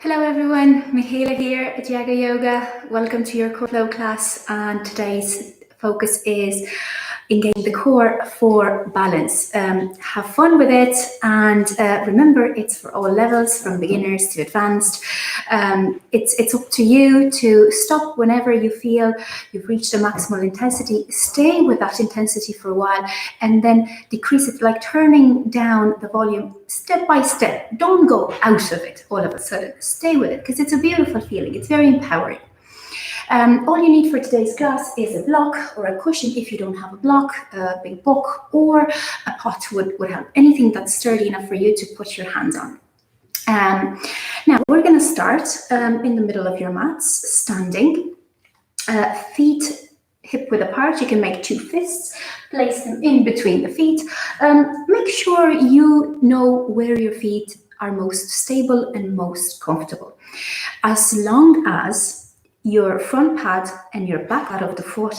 Hello everyone, Mihaela here at Yago Yoga. Welcome to your core flow class, and today's focus is engaging the core for balance. Have fun with it, and remember, it's for all levels, from beginners to advanced. It's up to you to stop whenever you feel you've reached a maximal intensity. Stay with that intensity for a while and then decrease it, like turning down the volume step by step. Don't go out of it all of a sudden. Stay with it because it's a beautiful feeling. It's very empowering. All you need for today's class is a block or a cushion. If you don't have a block, a big book or a pot would help. Anything that's sturdy enough for you to put your hands on. Now we're going to start in the middle of your mats, standing, feet hip width apart. You can make two fists, place them in between the feet. Make sure you know where your feet are most stable and most comfortable. As long as your front pad and your back pad of the foot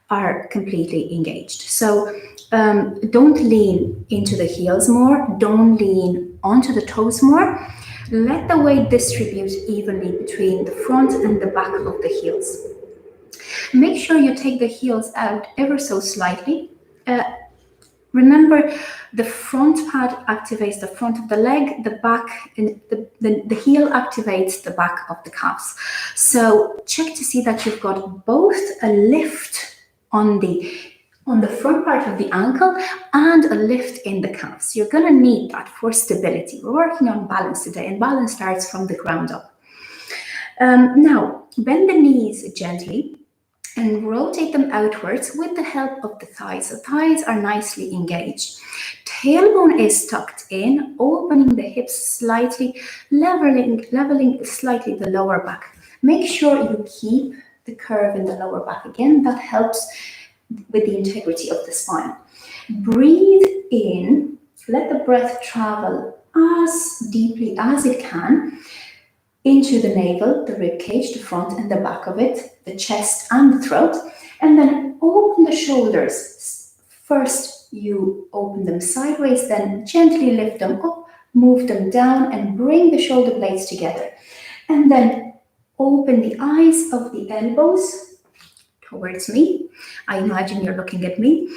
are completely engaged. So don't lean into the heels more, don't lean onto the toes more. Let the weight distribute evenly between the front and the back of the heels. Make sure you take the heels out ever so slightly. Remember, the front pad activates the front of the leg, the back, and the heel activates the back of the calves. So check to see that you've got both a lift on the front part of the ankle and a lift in the calves. You're going to need that for stability. We're working on balance today, and balance starts from the ground up. Now, bend the knees gently and rotate them outwards with the help of the thighs. The thighs are nicely engaged. Tailbone is tucked in, opening the hips slightly, leveling slightly the lower back. Make sure you keep the curve in the lower back. Again, that helps with the integrity of the spine. Breathe in, let the breath travel as deeply as it can into the navel, the rib cage, the front and the back of it, the chest and the throat, and then open the shoulders. First, you open them sideways, then gently lift them up, move them down, and bring the shoulder blades together. And then open the eyes of the elbows towards me. I imagine you're looking at me.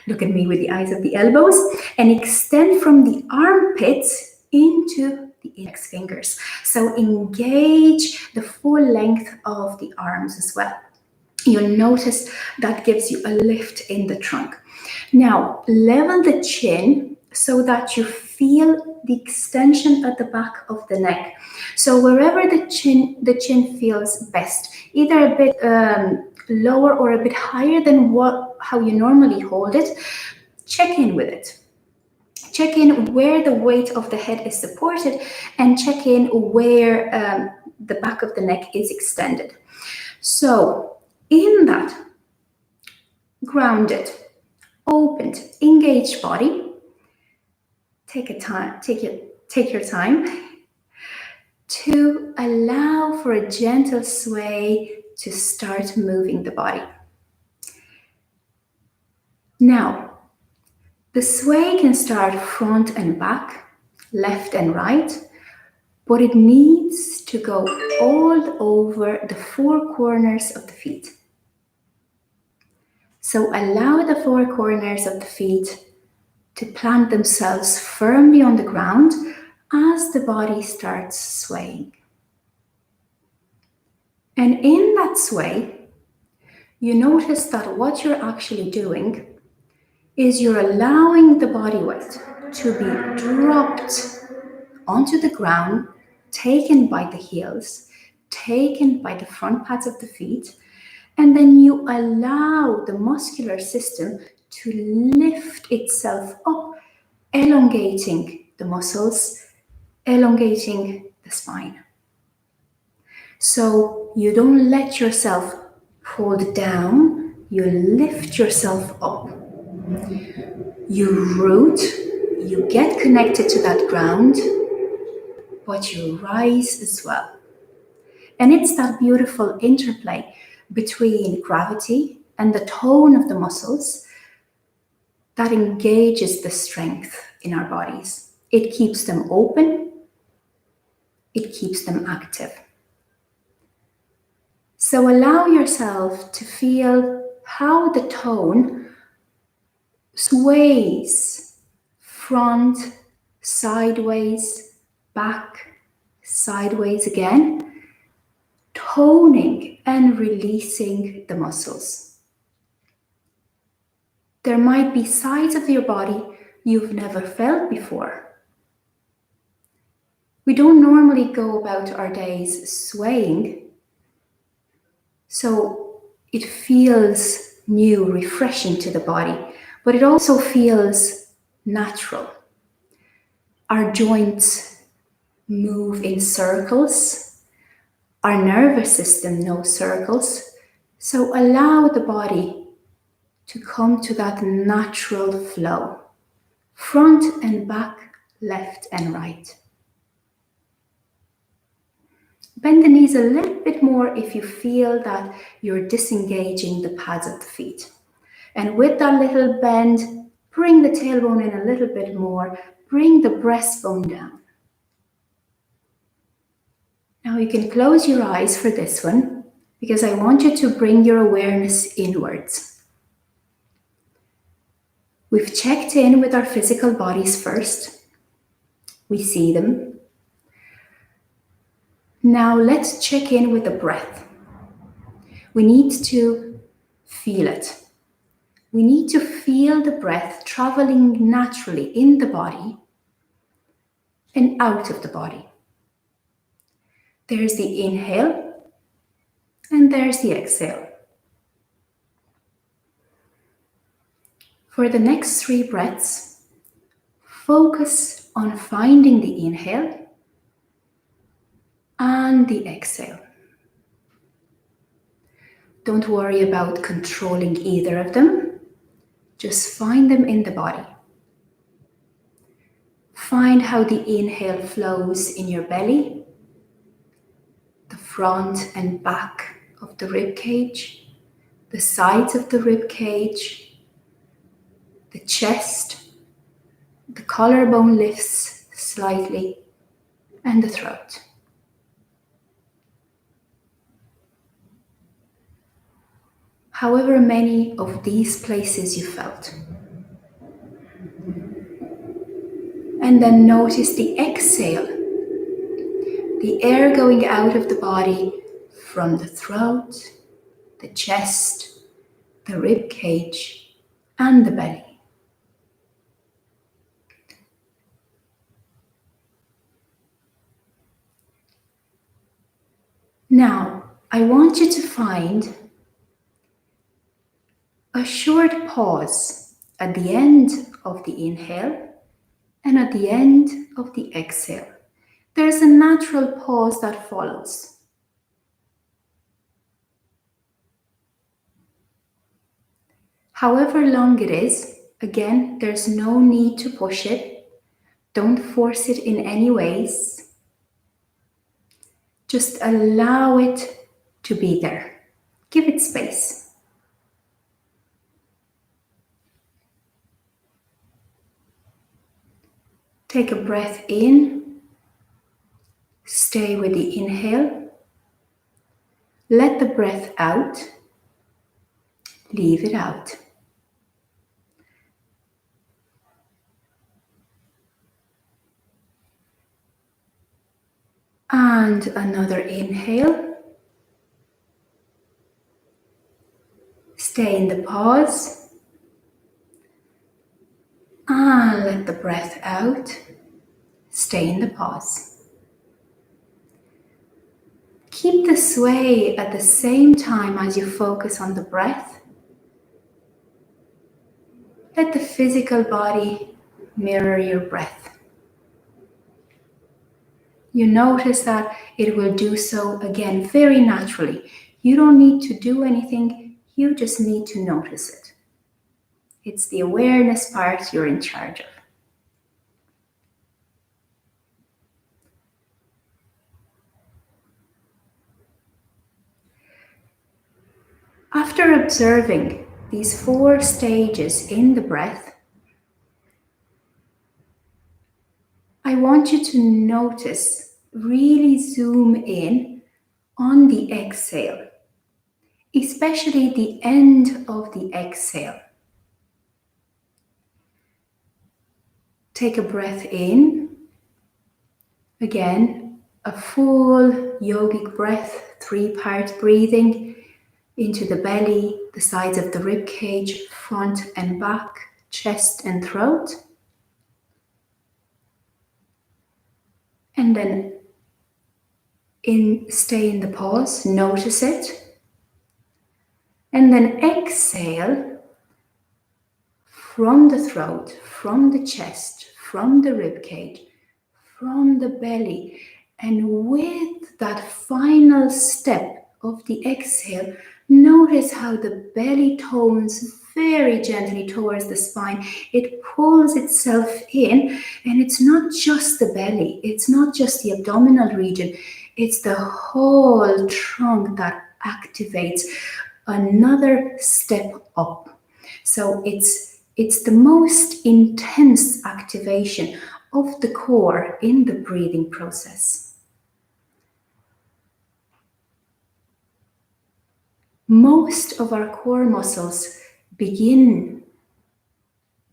Look at me with the eyes of the elbows, and extend from the armpits into the index fingers. So engage the full length of the arms as well. You'll notice that gives you a lift in the trunk. Now, level the chin so that you feel the extension at the back of the neck. So wherever the chin feels best, either a bit lower or a bit higher than how you normally hold it, check in with it. Check in where the weight of the head is supported, and check in where the back of the neck is extended. So in that grounded, opened, engaged body, take your time to allow for a gentle sway to start moving the body. Now, the sway can start front and back, left and right, but it needs to go all over the four corners of the feet. So allow the four corners of the feet to plant themselves firmly on the ground as the body starts swaying. And in that sway, you notice that what you're actually doing is you're allowing the body weight to be dropped onto the ground, taken by the heels, taken by the front pads of the feet, and then you allow the muscular system to lift itself up, elongating the muscles, elongating the spine. So you don't let yourself hold down, you lift yourself up. You root, you get connected to that ground, but you rise as well. And it's that beautiful interplay between gravity and the tone of the muscles that engages the strength in our bodies. It keeps them open, it keeps them active. So allow yourself to feel how the tone sways front, sideways, back, sideways again, toning and releasing the muscles. There might be sides of your body you've never felt before. We don't normally go about our days swaying, so it feels new, refreshing to the body, but it also feels natural. Our joints move in circles. Our nervous system knows circles, so allow the body to come to that natural flow, front and back, left and right. Bend the knees a little bit more if you feel that you're disengaging the pads of the feet. And with that little bend, bring the tailbone in a little bit more, bring the breastbone down. Now you can close your eyes for this one, because I want you to bring your awareness inwards. We've checked in with our physical bodies first. We see them. Now let's check in with the breath. We need to feel it. We need to feel the breath traveling naturally in the body and out of the body. There's the inhale and there's the exhale. For the next 3 breaths, focus on finding the inhale and the exhale. Don't worry about controlling either of them. Just find them in the body. Find how the inhale flows in your belly, the front and back of the rib cage, the sides of the rib cage, the chest, the collarbone lifts slightly, and the throat. However many of these places you felt. And then notice the exhale, the air going out of the body from the throat, the chest, the rib cage, and the belly. Now, I want you to find a short pause at the end of the inhale and at the end of the exhale. There's a natural pause that follows. However long it is, again, there's no need to push it. Don't force it in any ways. Just allow it to be there. Give it space. Take a breath in. Stay with the inhale. Let the breath out. Leave it out. And another inhale. Stay in the pause. And let the breath out. Stay in the pause. Keep the sway at the same time as you focus on the breath. Let the physical body mirror your breath. You notice that it will do so again very naturally. You don't need to do anything, you just need to notice it. It's the awareness part you're in charge of. After observing these 4 stages in the breath, I want you to notice really zoom in on the exhale, especially the end of the exhale. Take a breath in. Again, a full yogic breath, 3-part breathing into the belly, the sides of the rib cage, front and back, chest and throat. And then stay in the pause, notice it. And then exhale from the throat, from the chest, from the rib cage, from the belly. And with that final step of the exhale, notice how the belly tones very gently towards the spine. It pulls itself in, and it's not just the belly, it's not just the abdominal region, it's the whole trunk that activates another step up. So it's the most intense activation of the core in the breathing process. Most of our core muscles begin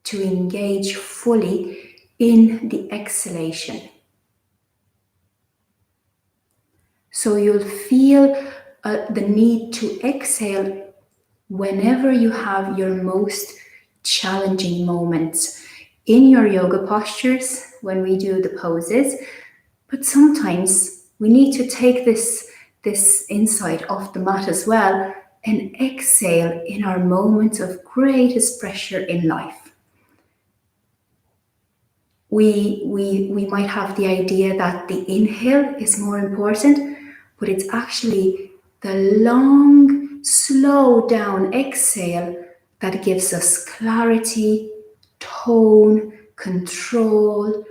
to engage fully in the exhalation. So you'll feel the need to exhale whenever you have your most challenging moments in your yoga postures when we do the poses. But sometimes we need to take this insight off the mat as well and exhale in our moments of greatest pressure in life. We might have the idea that the inhale is more important, but it's actually the long, slow down exhale that gives us clarity, tone, control,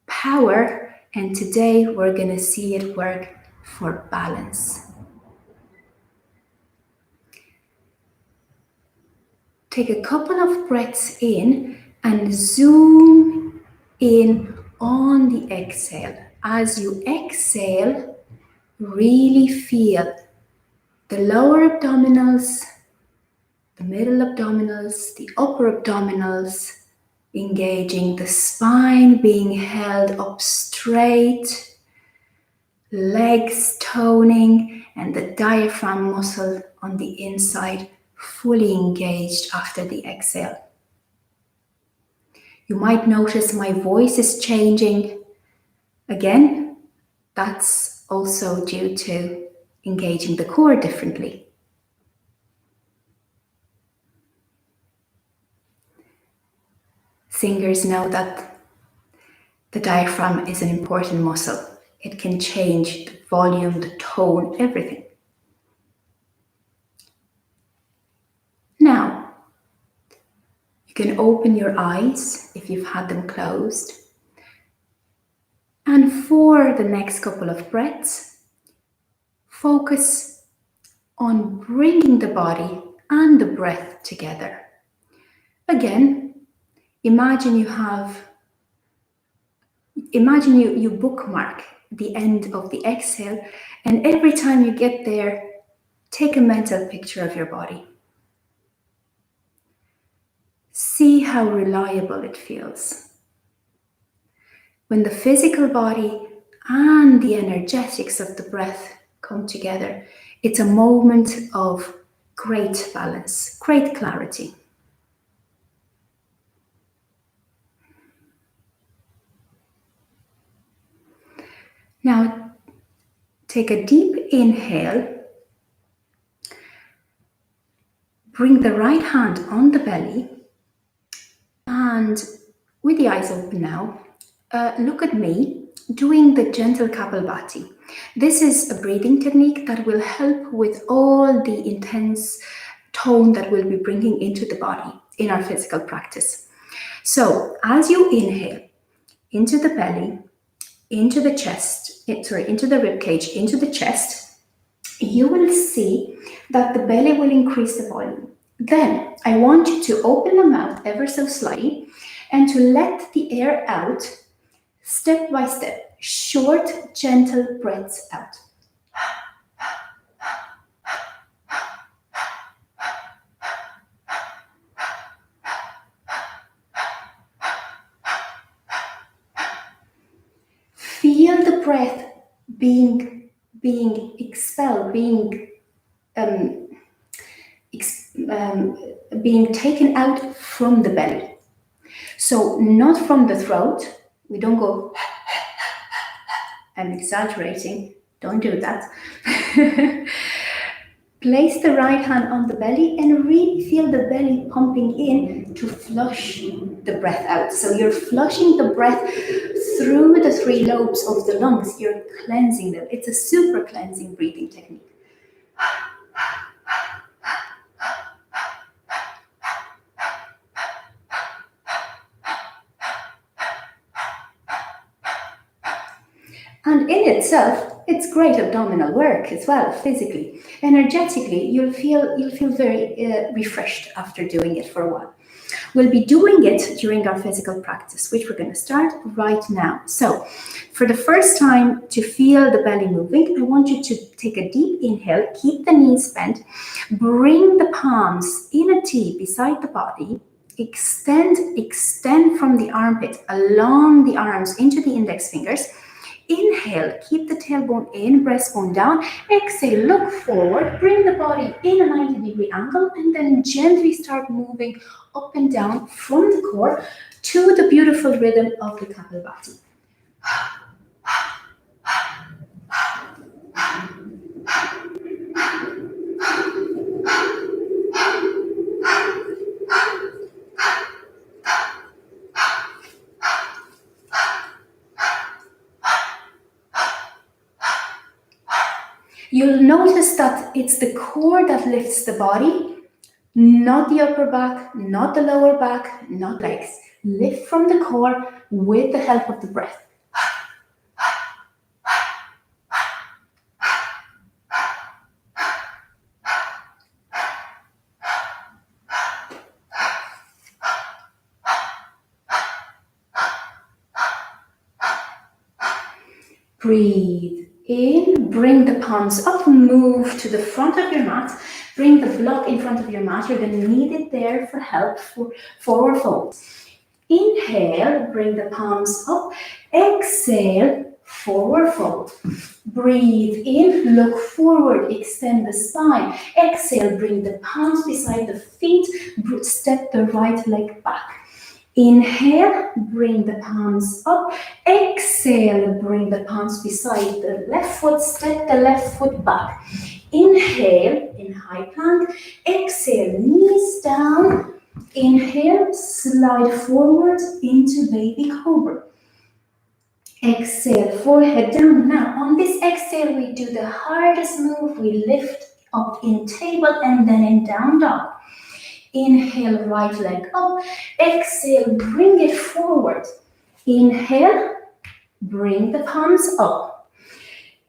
power, and today we're going to see it work for balance. Take a couple of breaths in and zoom in on the exhale. As you exhale, really feel the lower abdominals, the middle abdominals, the upper abdominals, engaging the spine being held up straight, legs toning, and the diaphragm muscle on the inside fully engaged after the exhale. You might notice my voice is changing. Again, that's also due to engaging the core differently. Singers know that the diaphragm is an important muscle. It can change the volume, the tone, everything. Now, you can open your eyes if you've had them closed. And for the next couple of breaths, focus on bringing the body and the breath together. Again, imagine you bookmark the end of the exhale, and every time you get there, take a mental picture of your body. See how reliable it feels. When the physical body and the energetics of the breath come together, it's a moment of great balance, great clarity. Now, take a deep inhale. Bring the right hand on the belly, and with the eyes open now, look at me doing the gentle Kapalbhati. This is a breathing technique that will help with all the intense tone that we'll be bringing into the body in our physical practice. So as you inhale into the belly, into the chest, into the rib cage, into the chest, you will see that the belly will increase the volume. Then I want you to open the mouth ever so slightly and to let the air out step by step. short, gentle breaths out. Feel the breath being expelled, being taken out from the belly. So not from the throat. We don't go, I'm exaggerating, don't do that. Place the right hand on the belly and really feel the belly pumping in to flush the breath out. So you're flushing the breath through the 3 lobes of the lungs. You're cleansing them. It's a super cleansing breathing technique. And in itself, it's great abdominal work as well, physically. Energetically, you'll feel very refreshed after doing it for a while. We'll be doing it during our physical practice, which we're going to start right now. So, for the first time to feel the belly moving, I want you to take a deep inhale, keep the knees bent, bring the palms in a T beside the body, extend from the armpit along the arms into the index fingers. Inhale, keep the tailbone in, breastbone down. Exhale, look forward, bring the body in a 90-degree angle, and then gently start moving up and down from the core to the beautiful rhythm of the Kapalbhati. You'll notice that it's the core that lifts the body, not the upper back, not the lower back, not legs. Lift from the core with the help of the breath. Breathe in, bring the palms up, move to the front of your mat, bring the block in front of your mat. You're going to need it there for help for forward fold. Inhale, bring the palms up, exhale, forward fold. Breathe in, look forward, extend the spine. Exhale, bring the palms beside the feet, step the right leg back. Inhale, bring the palms up. Exhale, bring the palms beside the left foot, step the left foot back. Inhale, in high plank. Exhale, knees down. Inhale, slide forward into baby cobra. Exhale, forehead down. Now, on this exhale, we do the hardest move. We lift up in table and then in down dog. Inhale, right leg up. Exhale, bring it forward. Inhale, bring the palms up.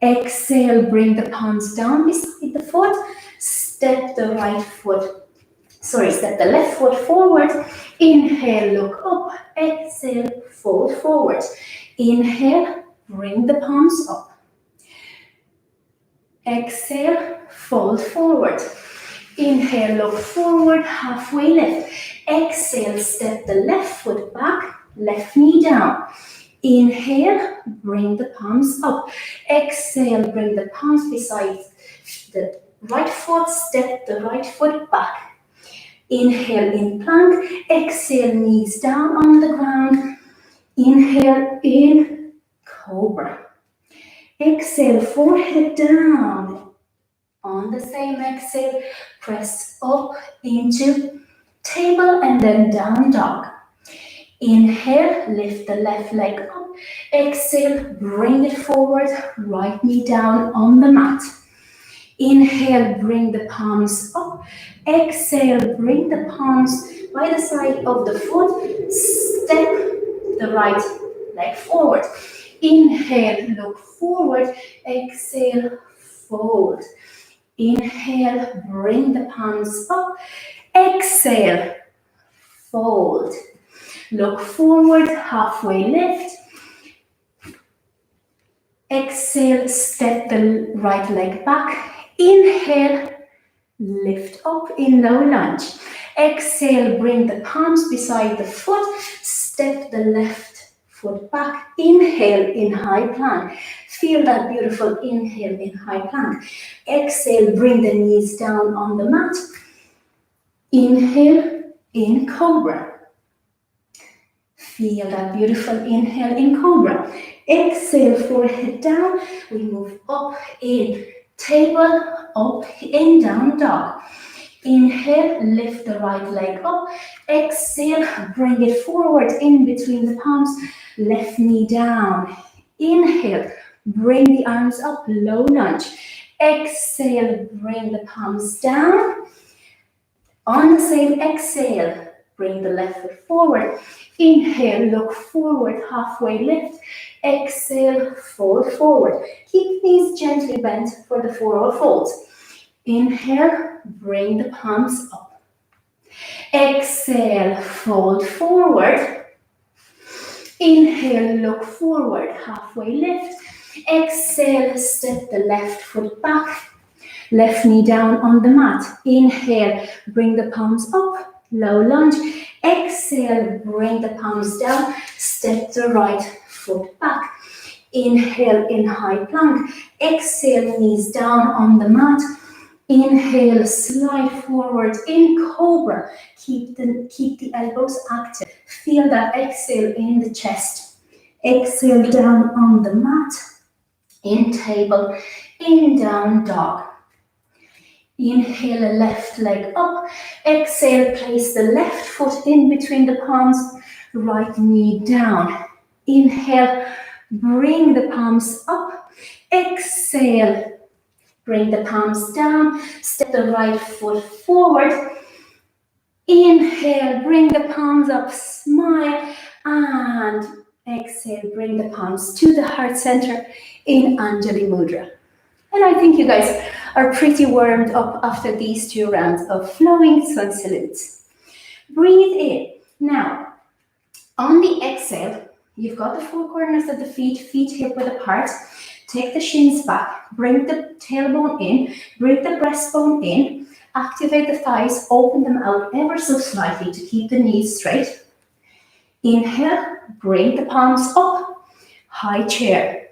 Exhale, bring the palms down beside the foot. Step the left foot forward. Inhale, look up. Exhale, fold forward. Inhale, bring the palms up. Exhale, fold forward. Inhale, look forward, halfway lift. Exhale, step the left foot back, left knee down. Inhale, bring the palms up. Exhale, bring the palms beside the right foot, step the right foot back. Inhale in plank, exhale, knees down on the ground. Inhale in cobra. Exhale, forehead down. On the same exhale, press up into table and then down dog. Inhale, lift the left leg up. Exhale, bring it forward, right knee down on the mat. Inhale, bring the palms up. Exhale, bring the palms by the side of the foot. Step the right leg forward. Inhale, look forward. Exhale, fold. Inhale, bring the palms up. Exhale, fold. Look forward, halfway lift. Exhale, step the right leg back. Inhale, lift up in low lunge. Exhale, bring the palms beside the foot. Step the left foot back. Inhale in high plank. Feel that beautiful inhale in high plank. Exhale, bring the knees down on the mat. Inhale in cobra. Feel that beautiful inhale in cobra. Exhale, forehead down. We move up in table, up in down dog. Inhale, lift the right leg up. Exhale, bring it forward in between the palms. Left knee down. Inhale, bring the arms up, low lunge. Exhale, bring the palms down. On the same exhale, bring the left foot forward. Inhale, look forward, halfway lift. Exhale, fold forward. Keep knees gently bent for the forward fold. Inhale, bring the palms up. Exhale, fold forward. Inhale, look forward, halfway lift. Exhale, step the left foot back. Left knee down on the mat. Inhale, bring the palms up, low lunge. Exhale, bring the palms down. Step the right foot back. Inhale in high plank. Exhale, knees down on the mat. Inhale, slide forward in cobra. Keep the elbows active. Feel that exhale in the chest. Exhale down on the mat. In table, in down dog. Inhale, left leg up. Exhale, place the left foot in between the palms. Right knee down. Inhale, bring the palms up. Exhale, bring the palms down. Step the right foot forward. Inhale, bring the palms up, smile, and exhale, bring the palms to the heart center in Anjali Mudra. And I think you guys are pretty warmed up after these 2 rounds of flowing sun salutes. Breathe in. Now, on the exhale, you've got the 4 corners of the feet hip width apart. Take the shins back, bring the tailbone in, bring the breastbone in, activate the thighs, open them out ever so slightly to keep the knees straight. Inhale, bring the palms up, high chair.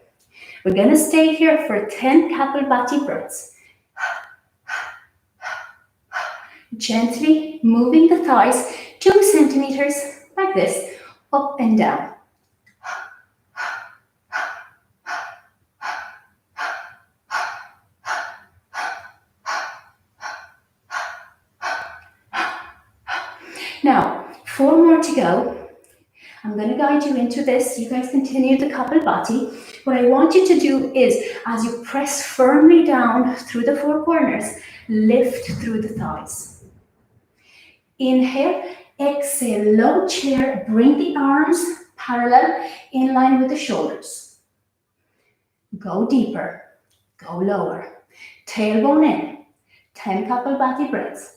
We're going to stay here for 10 Kapalbhati breaths. Gently moving the thighs 2 centimeters like this, up and down. Now, 4 more to go. I'm going to guide you into this. You guys continue the Kapalbhati. What I want you to do is, as you press firmly down through the 4 corners, lift through the thighs. Inhale, exhale, low chair, bring the arms parallel in line with the shoulders. Go deeper, go lower. Tailbone in, 10 Kapalbhati breaths.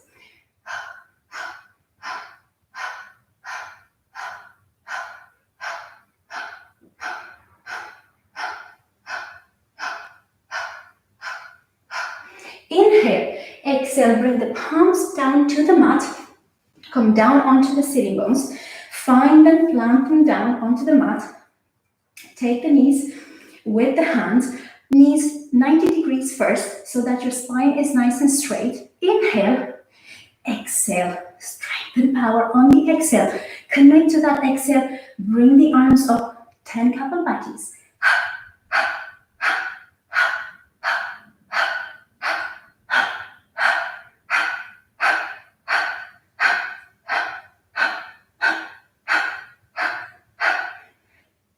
Inhale, exhale, bring the palms down to the mat. Come down onto the sitting bones. Find them, plant them down onto the mat. Take the knees with the hands. Knees 90 degrees first so that your spine is nice and straight. Inhale, exhale, strengthen power on the exhale. Connect to that exhale. Bring the arms up, 10 Kapalbhatis.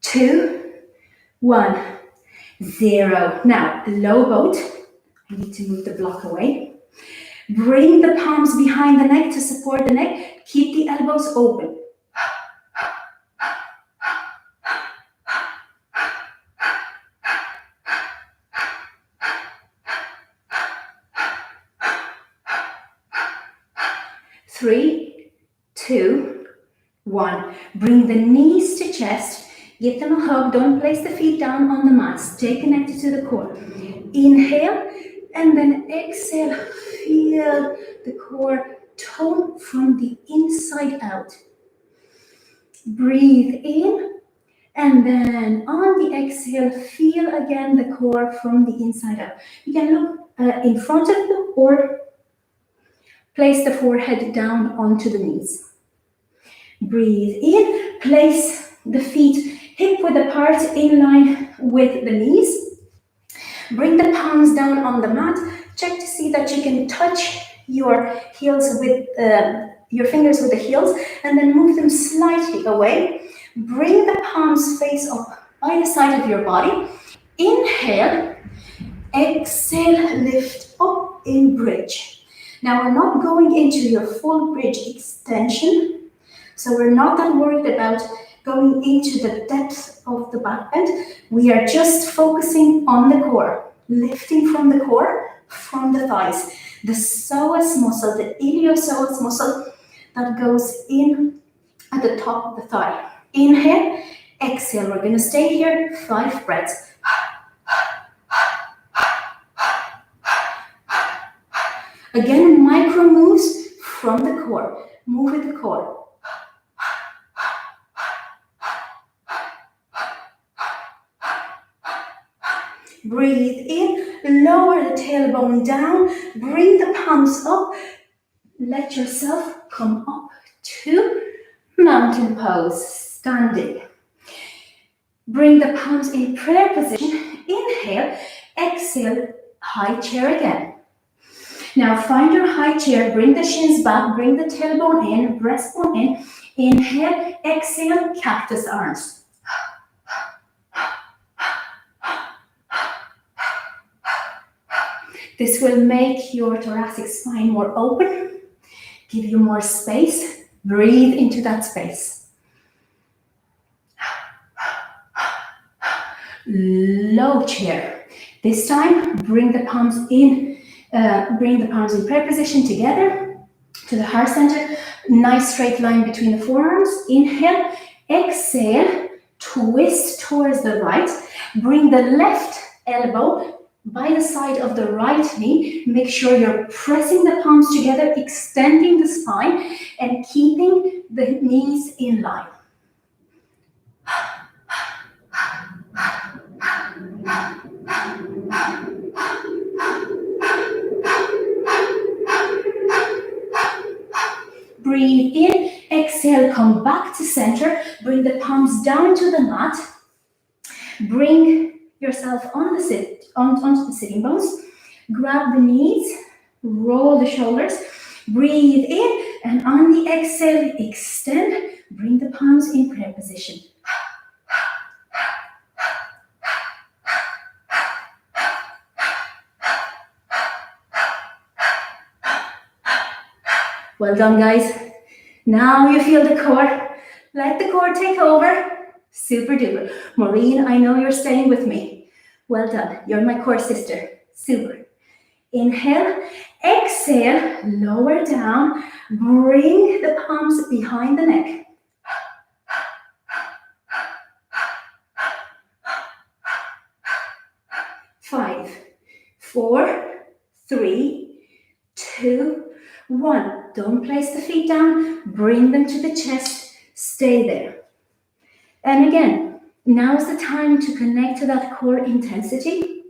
Two, 1, 0. Now, low boat. I need to move the block away. Bring the palms behind the neck to support the neck. Keep the elbows open. Three, 2, 1. Bring the knees to chest. Give them a hug. Don't place the feet down on the mat. Stay connected to the core. Inhale and then exhale. Feel the core tone from the inside out. Breathe in and then on the exhale, feel again the core from the inside out. You can look in front of you or place the forehead down onto the knees. Breathe in, place the feet hip-width apart in line with the knees. Bring the palms down on the mat. Check to see that you can touch your heels with your fingers with the heels and then move them slightly away. Bring the palms face up by the side of your body. Inhale, exhale, lift up in bridge. Now we're not going into your full bridge extension, so we're not that worried about going into the depth of the back bend. We are just focusing on the core, lifting from the core, from the thighs. The psoas muscle, the iliopsoas muscle that goes in at the top of the thigh. Inhale, exhale. We're going to stay here 5 breaths. Again, micro moves from the core. Move with the core. Breathe in, lower the tailbone down, bring the palms up. Let yourself come up to mountain pose, standing. Bring the palms in prayer position. Inhale, exhale, high chair again. Now find your high chair, bring the shins back, bring the tailbone in, breastbone in. Inhale, exhale, cactus arms. This will make your thoracic spine more open, give you more space. Breathe into that space. Low chair. This time, bring the palms in prayer position together to the heart center. Nice straight line between the forearms. Inhale, exhale, twist towards the right. Bring the left elbow by the side of the right knee. Make sure you're pressing the palms together, extending the spine and keeping the knees in line. Breathe in, exhale, come back to center. Bring the palms down to the mat. Bring yourself on the onto the sitting bones. Grab the knees, roll the shoulders. Breathe in, and on the exhale, extend. Bring the palms in prayer position. Well done, guys. Now you feel the core. Let the core take over. Super duper. Maureen, I know you're staying with me. Well done. You're my core sister. Super. Inhale, exhale, lower down. Bring the palms behind the neck. Five, 4, 3, 2, 1. Don't place the feet down. Bring them to the chest. Stay there. And again, now is the time to connect to that core intensity.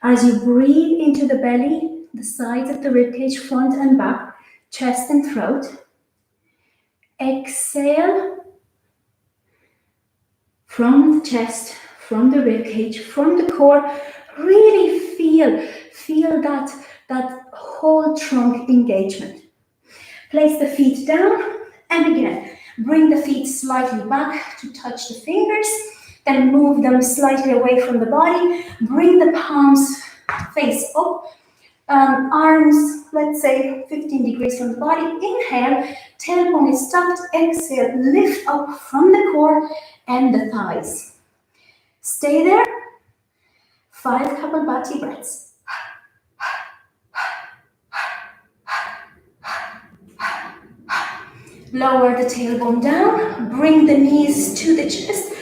As you breathe into the belly, the sides of the ribcage, front and back, chest and throat. Exhale from the chest, from the ribcage, from the core. Really feel that whole trunk engagement. Place the feet down and again, bring the feet slightly back to touch the fingers, then move them slightly away from the body. Bring the palms face up, arms, let's say 15 degrees from the body. Inhale, tailbone is tucked. Exhale, lift up from the core and the thighs. Stay there. 5 Kapalbhati breaths. Lower the tailbone down, bring the knees to the chest,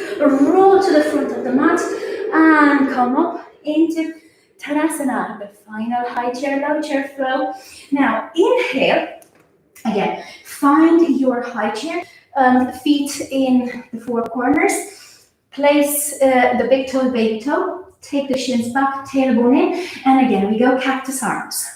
come up into Tadasana, the final high chair, low chair flow. Now, inhale. Again, find your high chair, feet in the four corners. Place the big toe, baby toe. Take the shins back, tailbone in. And again, we go cactus arms.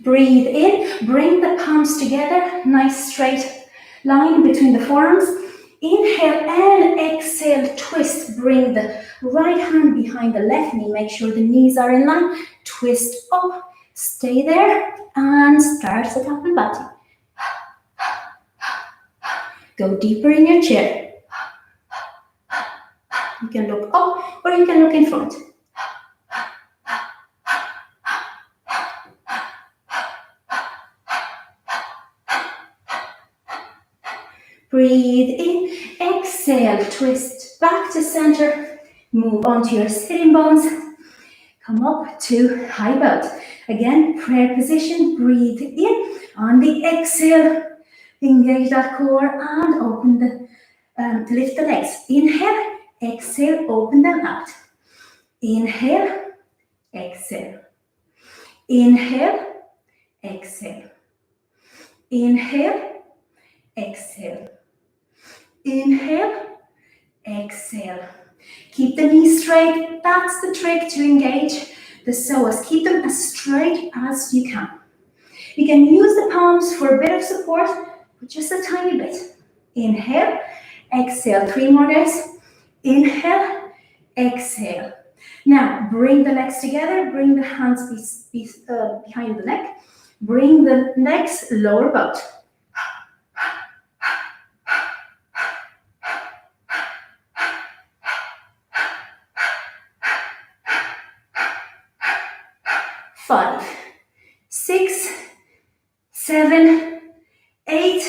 Breathe in, bring the palms together, nice straight line between the forearms. Inhale and exhale, twist. Bring the right hand behind the left knee. Make sure the knees are in line. Twist up, stay there, and start the Kapalbhati. Go deeper in your chair. You can look up or you can look in front. Breathe in, exhale, twist back to center, move onto your sitting bones, come up to high boat. Again, prayer position, breathe in, on the exhale, engage that core and open the, lift the legs. Inhale, exhale, open them out. Inhale, exhale. Inhale, exhale. Inhale, exhale. Inhale, exhale. Keep the knees straight. That's the trick to engage the psoas. Keep them as straight as you can. You can use the palms for a bit of support, but just a tiny bit. Inhale, exhale. 3 more guys. Inhale, exhale. Now, bring the legs together. Bring the hands behind the neck. Bring the legs lower boat. Five, 6, 7, 8,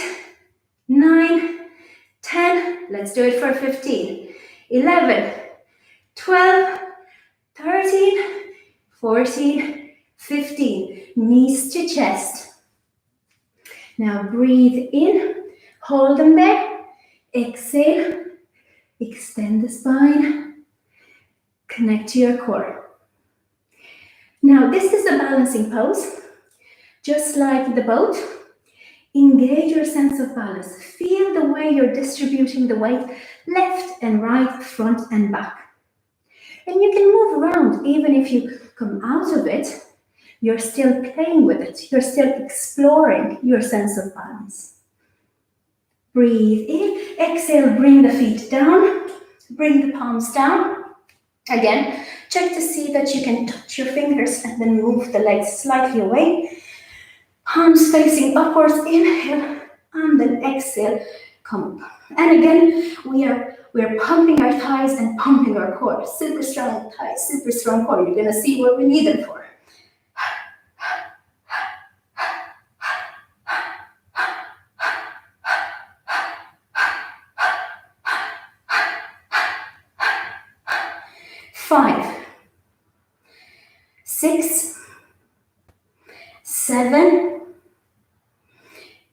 9, 10. Let's do it for 15. 11, 12, 13, 14, 15. Knees to chest. Now breathe in, hold them there. Exhale, extend the spine, connect to your core. Now, this is a balancing pose. Just like the boat, engage your sense of balance. Feel the way you're distributing the weight left and right, front and back. And you can move around. Even if you come out of it, you're still playing with it. You're still exploring your sense of balance. Breathe in, exhale, bring the feet down, bring the palms down. Again, check to see that you can touch your fingers and then move the legs slightly away. Palms facing upwards, inhale, and then exhale, come up. And again, we're pumping our thighs and pumping our core. Super strong thighs, super strong core. You're gonna see what we need them for. Five, 6, 7,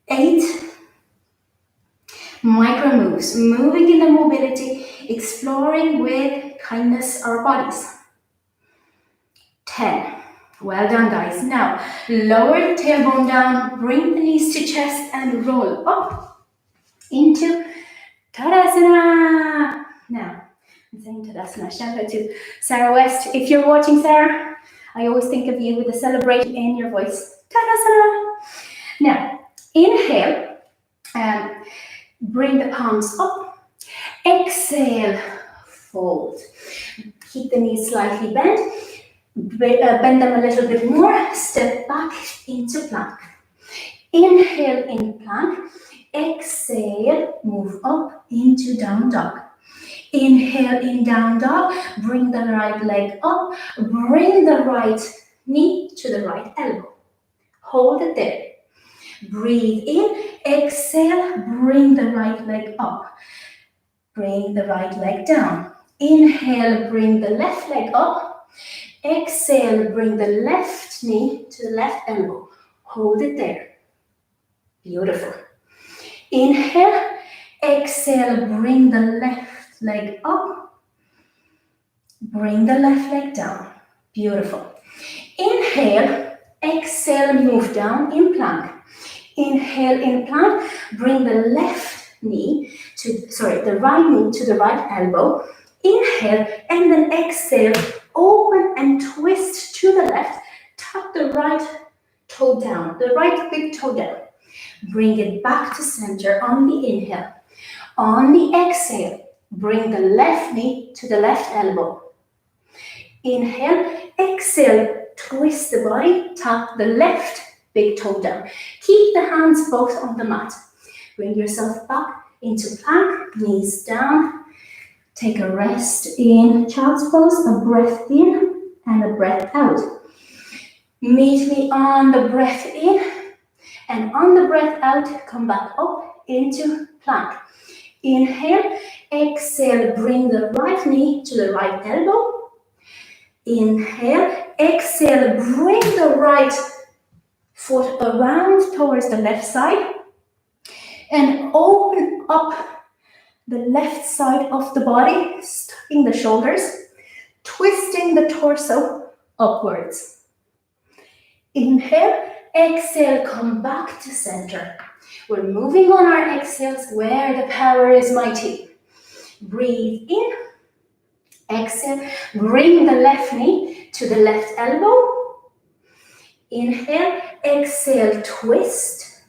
8. Micro moves, moving in the mobility, exploring with kindness our bodies. 10. Well done, guys. Now, lower the tailbone down, bring the knees to chest and roll up into Tadasana. Now, I'm saying Tadasana. Shout out to Sarah West. If you're watching, Sarah, I always think of you with a celebration in your voice. Tadasana. Now, inhale, bring the palms up. Exhale, fold. Keep the knees slightly bent. Bend them a little bit more. Step back into plank. Inhale in plank. Exhale, move up into down dog. Inhale in down dog, bring the right leg up, bring the right knee to the right elbow. Hold it there. Breathe in, exhale, bring the right leg up. Bring the right leg down. Inhale, bring the left leg up. Exhale, bring the left knee to the left elbow. Hold it there. Beautiful. Inhale, exhale, bring the left leg up. Bring the left leg down. Beautiful. Inhale, exhale, move down in plank. Inhale in plank, bring the right knee to the right elbow. Inhale and then exhale, open and twist to the left. Tap the right toe down, the right big toe down. Bring it back to center on the inhale. On the exhale, bring the left knee to the left elbow. Inhale, exhale, twist the body, tap the left big toe down. Keep the hands both on the mat. Bring yourself back into plank, knees down. Take a rest in child's pose, a breath in and a breath out. Meet me on the breath in, and on the breath out, come back up into plank. Inhale, exhale, bring the right knee to the right elbow. Inhale, exhale, bring the right foot around towards the left side and open up the left side of the body, stacking the shoulders, twisting the torso upwards. Inhale, exhale, come back to center. We're moving on our exhales where the power is mighty. Breathe in, exhale, bring the left knee to the left elbow. Inhale, exhale, twist.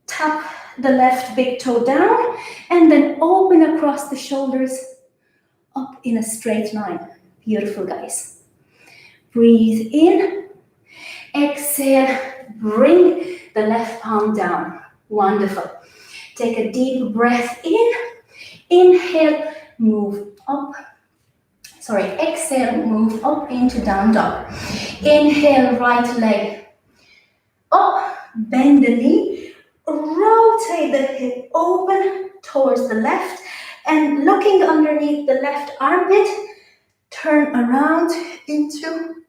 Tap the left big toe down and then open across the shoulders up in a straight line. Beautiful, guys. Breathe in, exhale, bring the left palm down. Wonderful. Take a deep breath in. Inhale, move up. Exhale, move up into down dog. Inhale, right leg up, bend the knee, rotate the hip open towards the left, and looking underneath the left armpit, turn around into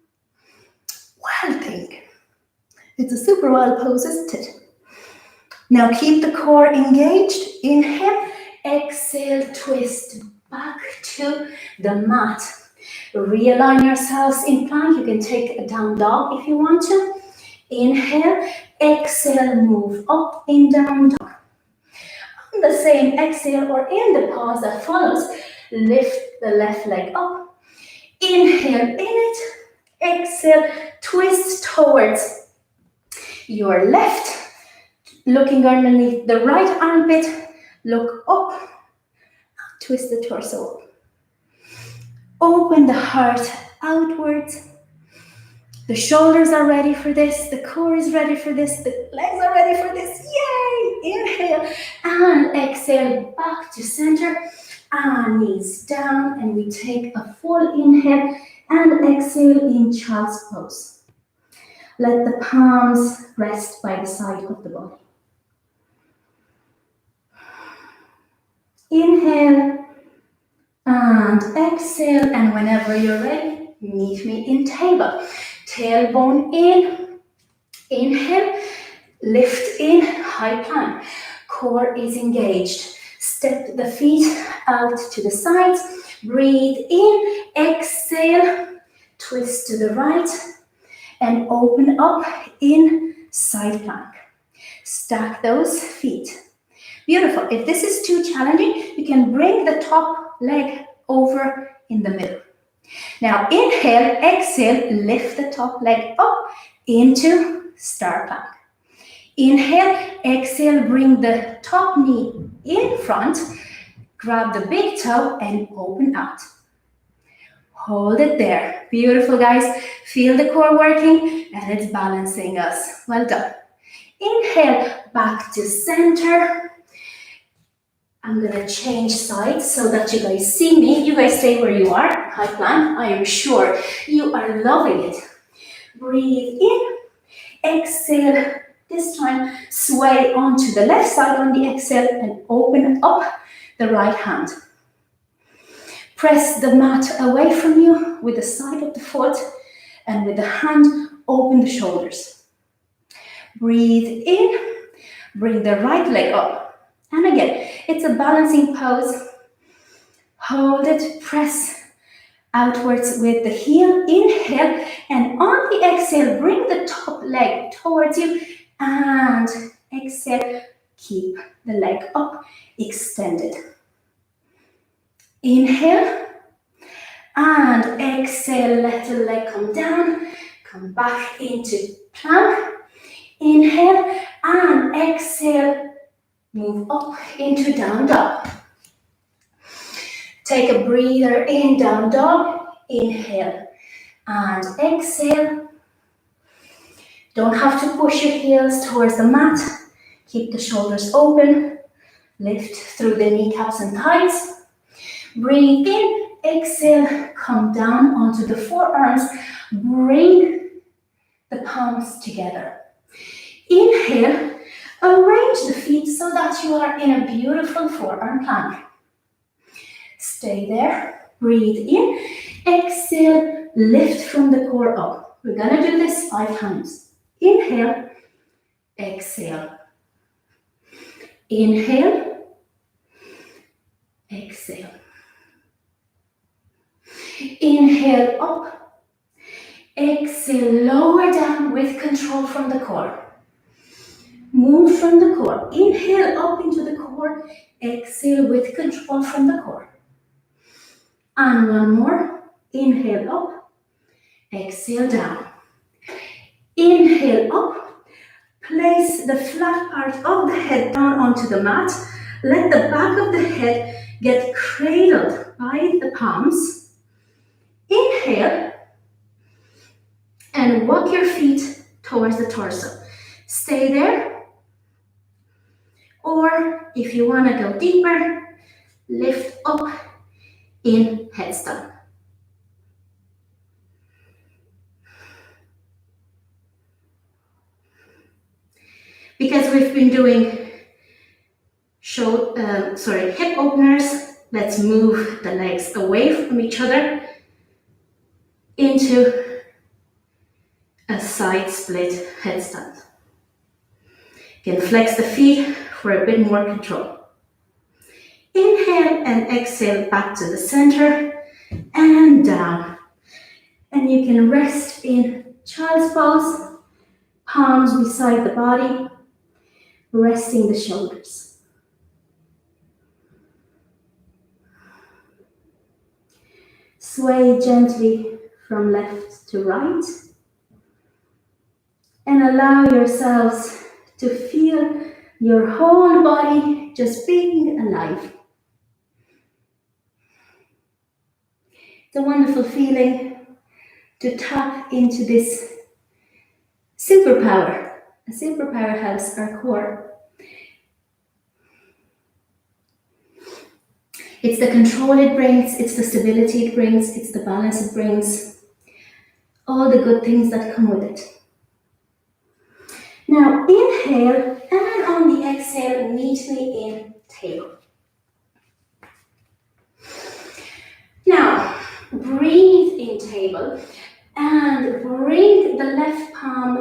wild thing. It's a super wild pose, isn't it? Now keep the core engaged. Inhale, exhale, twist back to the mat. Realign yourselves in plank. You can take a down dog if you want to. Inhale, exhale, move up in down dog. On the same exhale or in the pause that follows, lift the left leg up. Inhale in it. Exhale, twist towards your left. Looking underneath the right armpit, look up. Twist the torso up. Open the heart outwards. The shoulders are ready for this. The core is ready for this. The legs are ready for this. Yay! Inhale and exhale back to center. And knees down. And we take a full inhale and exhale in child's pose. Let the palms rest by the side of the body. Inhale and exhale, and whenever you're ready, meet me in table. Tailbone in, inhale, lift in, high plank. Core is engaged. Step the feet out to the sides. Breathe in, exhale, twist to the right, and open up in side plank. Stack those feet. Beautiful. If this is too challenging, you can bring the top leg over in the middle. Now inhale, exhale, lift the top leg up into star plank. Inhale, exhale, bring the top knee in front, grab the big toe and open out. Hold it there. Beautiful, guys. Feel the core working and it's balancing us. Well done. Inhale, back to center. I'm going to change sides so that you guys see me. You guys stay where you are. High plank. I am sure you are loving it. Breathe in. Exhale. This time, sway onto the left side on the exhale and open up the right hand. Press the mat away from you with the side of the foot, and with the hand, open the shoulders. Breathe in, bring the right leg up. And again, it's a balancing pose. Hold it, press outwards with the heel, inhale, and on the exhale, bring the top leg towards you, and exhale, keep the leg up, extended. Inhale, and exhale, let the leg come down, come back into plank. Inhale, and exhale, move up into down dog. Take a breather in, down dog. Inhale and exhale. Don't have to push your heels towards the mat. Keep the shoulders open. Lift through the kneecaps and thighs. Breathe in, exhale, come down onto the forearms. Bring the palms together. Inhale, arrange the feet so that you are in a beautiful forearm plank. Stay there, breathe in, exhale, lift from the core up. We're gonna do this 5 times. Inhale, exhale. Inhale, exhale. Inhale up, exhale, lower down with control from the core. Move from the core. Inhale up into the core, exhale with control from the core. And one more. Inhale up, exhale down. Inhale up, place the flat part of the head down onto the mat. Let the back of the head get cradled by the palms. Inhale, and walk your feet towards the torso. Stay there, or if you want to go deeper, lift up in headstand. Because we've been doing hip openers, let's move the legs away from each other into a side split headstand. You can flex the feet for a bit more control. Inhale and exhale back to the center and down. And you can rest in child's pose, palms beside the body, resting the shoulders. Sway gently from left to right and allow yourselves to feel your whole body just being alive. It's a wonderful feeling to tap into this superpower. A superpower helps our core. It's the control it brings, it's the stability it brings, it's the balance it brings, all the good things that come with it. Now inhale, and on the exhale, meet me in table. Now, breathe in table and bring the left palm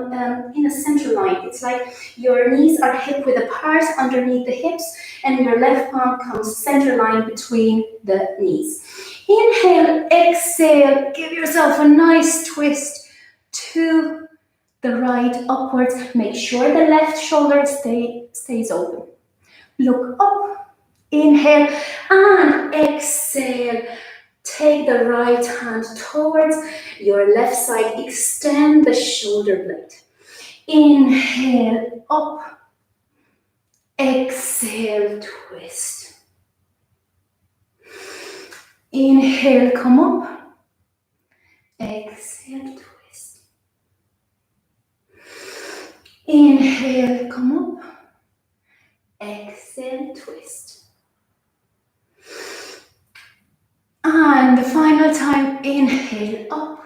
in a center line. It's like your knees are hip width apart underneath the hips, and your left palm comes center line between the knees. Inhale, exhale, give yourself a nice twist to the right upwards. Make sure the left shoulder stays open. Look up, inhale, and exhale. Take the right hand towards your left side. Extend the shoulder blade. Inhale, up. Exhale, twist. Inhale, come up. Exhale, twist. Inhale, come up. Exhale, twist. And the final time, inhale up,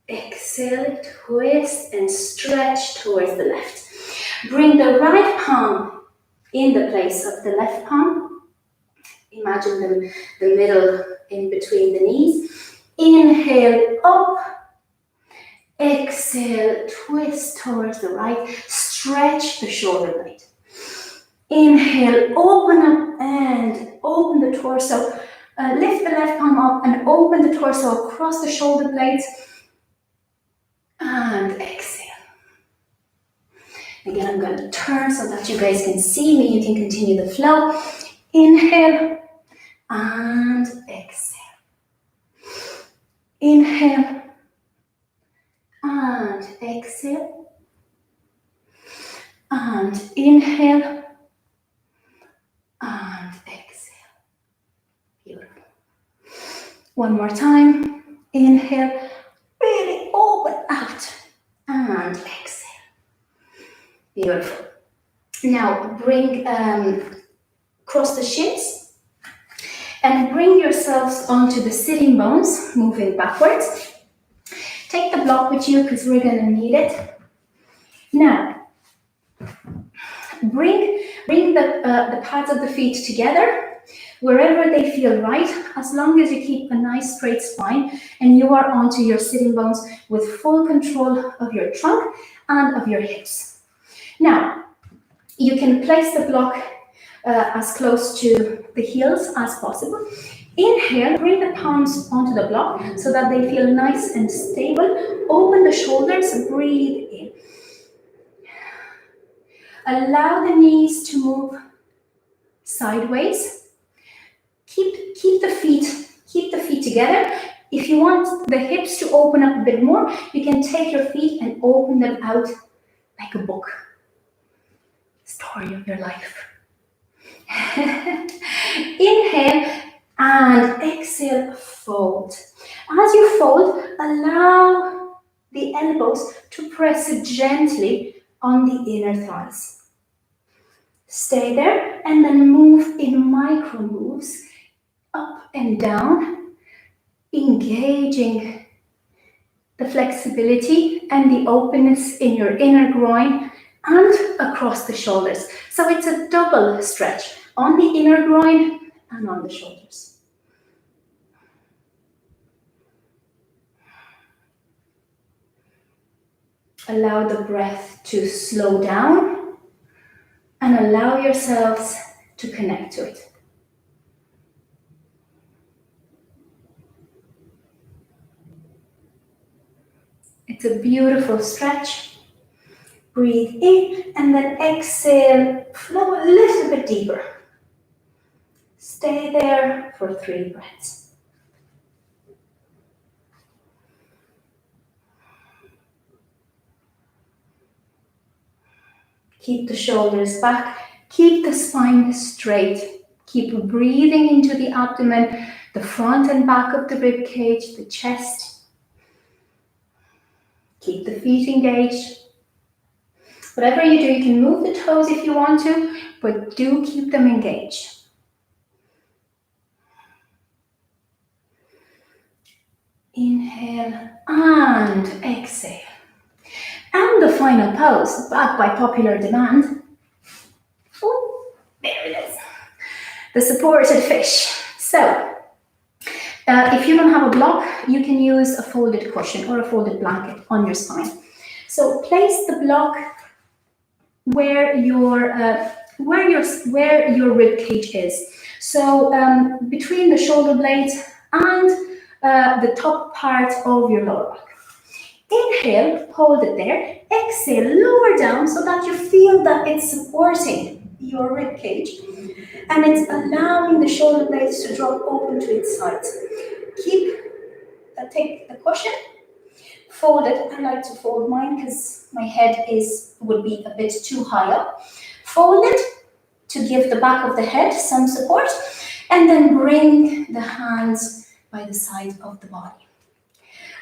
exhale, twist and stretch towards the left. Bring the right palm in the place of the left palm. Imagine the middle in between the knees. Inhale up. Exhale, twist towards the right. Stretch the shoulder blade. Inhale, open up and open the torso. Lift the left palm up and open the torso across the shoulder blades. And exhale. Again, I'm going to turn so that you guys can see me. You can continue the flow. Inhale and exhale. Inhale and exhale. And inhale and exhale. Beautiful. One more time. Inhale. Really open out and exhale. Beautiful. Now bring cross the shins and bring yourselves onto the sitting bones, moving backwards. Take the block with you because we're going to need it. Now bring the pads of the feet together wherever they feel right, as long as you keep a nice straight spine and you are onto your sitting bones with full control of your trunk and of your hips. Now, you can place the block as close to the heels as possible. Inhale, bring the palms onto the block so that they feel nice and stable. Open the shoulders, breathe in. Allow the knees to move sideways. Keep the feet together. If you want the hips to open up a bit more, you can take your feet and open them out like a book. Story of your life. Inhale and exhale, fold. As you fold, allow the elbows to press gently on the inner thighs. Stay there and then move in micro moves up and down, engaging the flexibility and the openness in your inner groin and across the shoulders. So it's a double stretch on the inner groin and on the shoulders. Allow the breath to slow down and allow yourselves to connect to it. It's a beautiful stretch. Breathe in and then exhale, flow a little bit deeper. Stay there for 3 breaths. Keep the shoulders back, keep the spine straight. Keep breathing into the abdomen, the front and back of the rib cage, the chest. Keep the feet engaged. Whatever you do, you can move the toes if you want to, but do keep them engaged. Inhale and exhale. And the final pose, back by popular demand. Oh, there it is. The supported fish. So, if you don't have a block, you can use a folded cushion or a folded blanket on your spine. So place the block where your rib cage is. So between the shoulder blades and the top part of your lower back. Inhale, hold it there. Exhale, lower down so that you feel that it's supporting your rib cage and it's allowing the shoulder blades to drop open to its sides. Take the cushion, fold it. I like to fold mine because my head would be a bit too high up. Fold it to give the back of the head some support, and then bring the hands by the side of the body.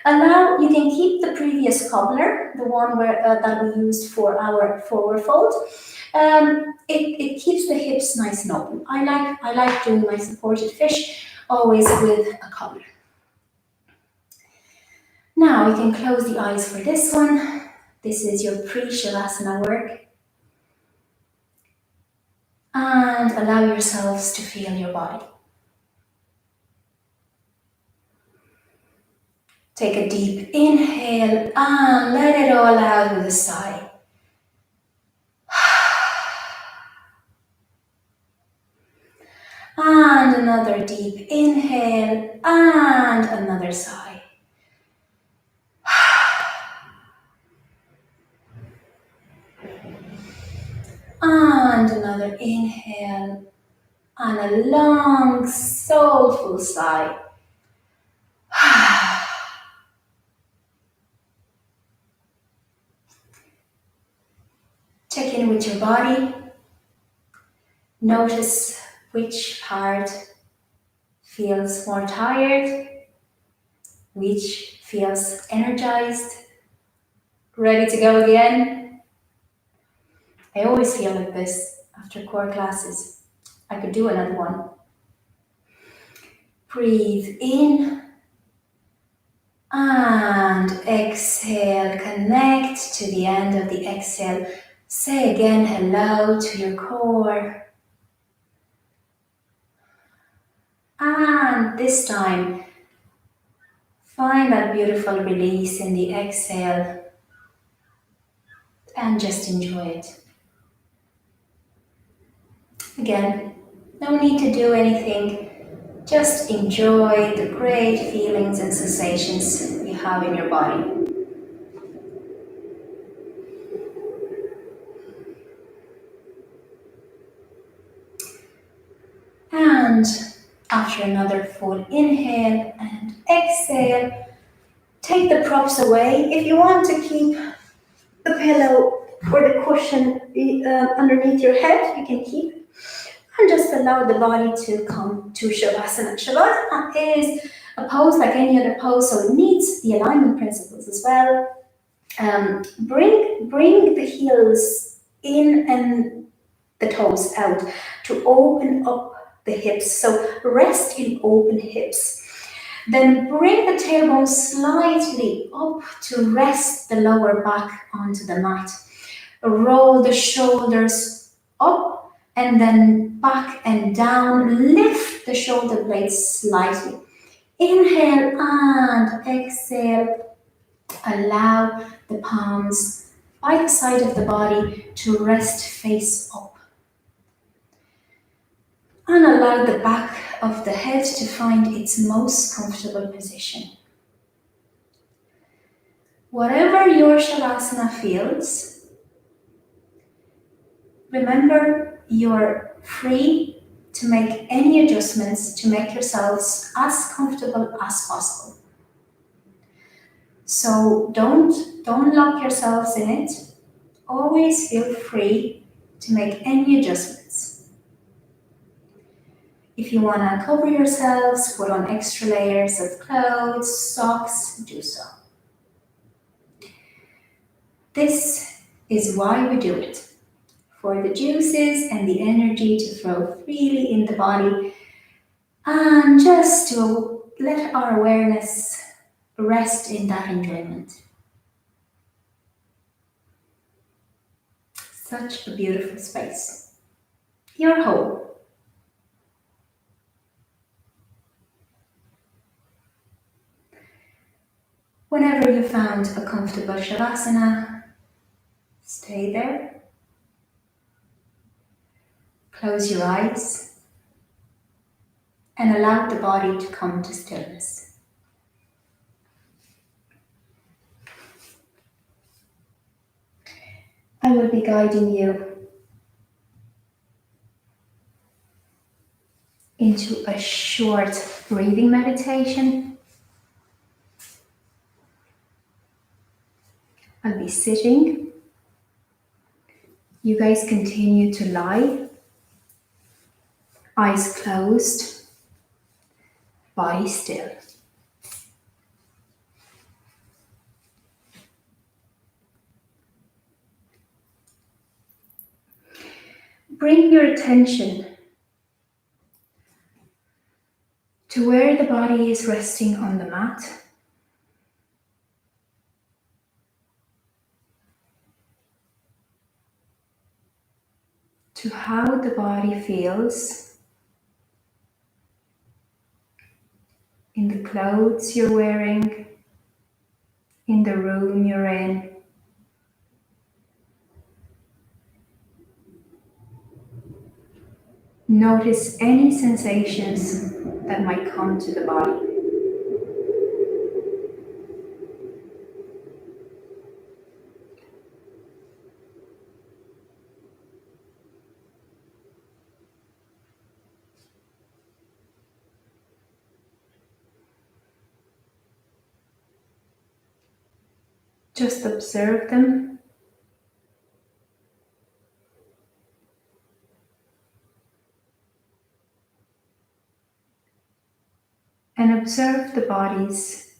You can keep the previous cobbler, the one that we used for our forward fold. It keeps the hips nice and open. I like doing my supported fish always with a cobbler. Now you can close the eyes for this one. This is your pre-Shavasana work. And allow yourselves to feel your body. Take a deep inhale and let it all out with a sigh. And another deep inhale and another sigh. And another inhale and a long, soulful sigh. Check in with your body. Notice which part feels more tired, which feels energized, ready to go again. I always feel like this after core classes. I could do another one. Breathe in and exhale. Connect to the end of the exhale. Say again hello to your core. And this time, find that beautiful release in the exhale and just enjoy it. Again, no need to do anything. Just enjoy the great feelings and sensations you have in your body. And after another full inhale and exhale, take the props away. If you want to keep the pillow or the cushion underneath your head, you can keep. And just allow the body to come to Shavasana. Shavasana is a pose like any other pose, so it needs the alignment principles as well. Bring the heels in and the toes out to open up the hips. So rest in open hips. Then bring the tailbone slightly up to rest the lower back onto the mat. Roll the shoulders up and then back and down. Lift the shoulder blades slightly. Inhale and exhale. Allow the palms by the side of the body to rest face up. And allow the back of the head to find its most comfortable position. Whatever your Shavasana feels, remember you're free to make any adjustments to make yourselves as comfortable as possible. So don't lock yourselves in it. Always feel free to make any adjustments. If you want to cover yourselves, put on extra layers of clothes, socks, do so. This is why we do it. For the juices and the energy to flow freely in the body and just to let our awareness rest in that enjoyment. Such a beautiful space. Your home. Whenever you found a comfortable Shavasana, stay there. Close your eyes and allow the body to come to stillness. I will be guiding you into a short breathing meditation. I'll be sitting. You guys continue to lie, eyes closed, body still. Bring your attention to where the body is resting on the mat. To how the body feels in the clothes you're wearing, in the room you're in. Notice any sensations that might come to the body. Just observe them and observe the body's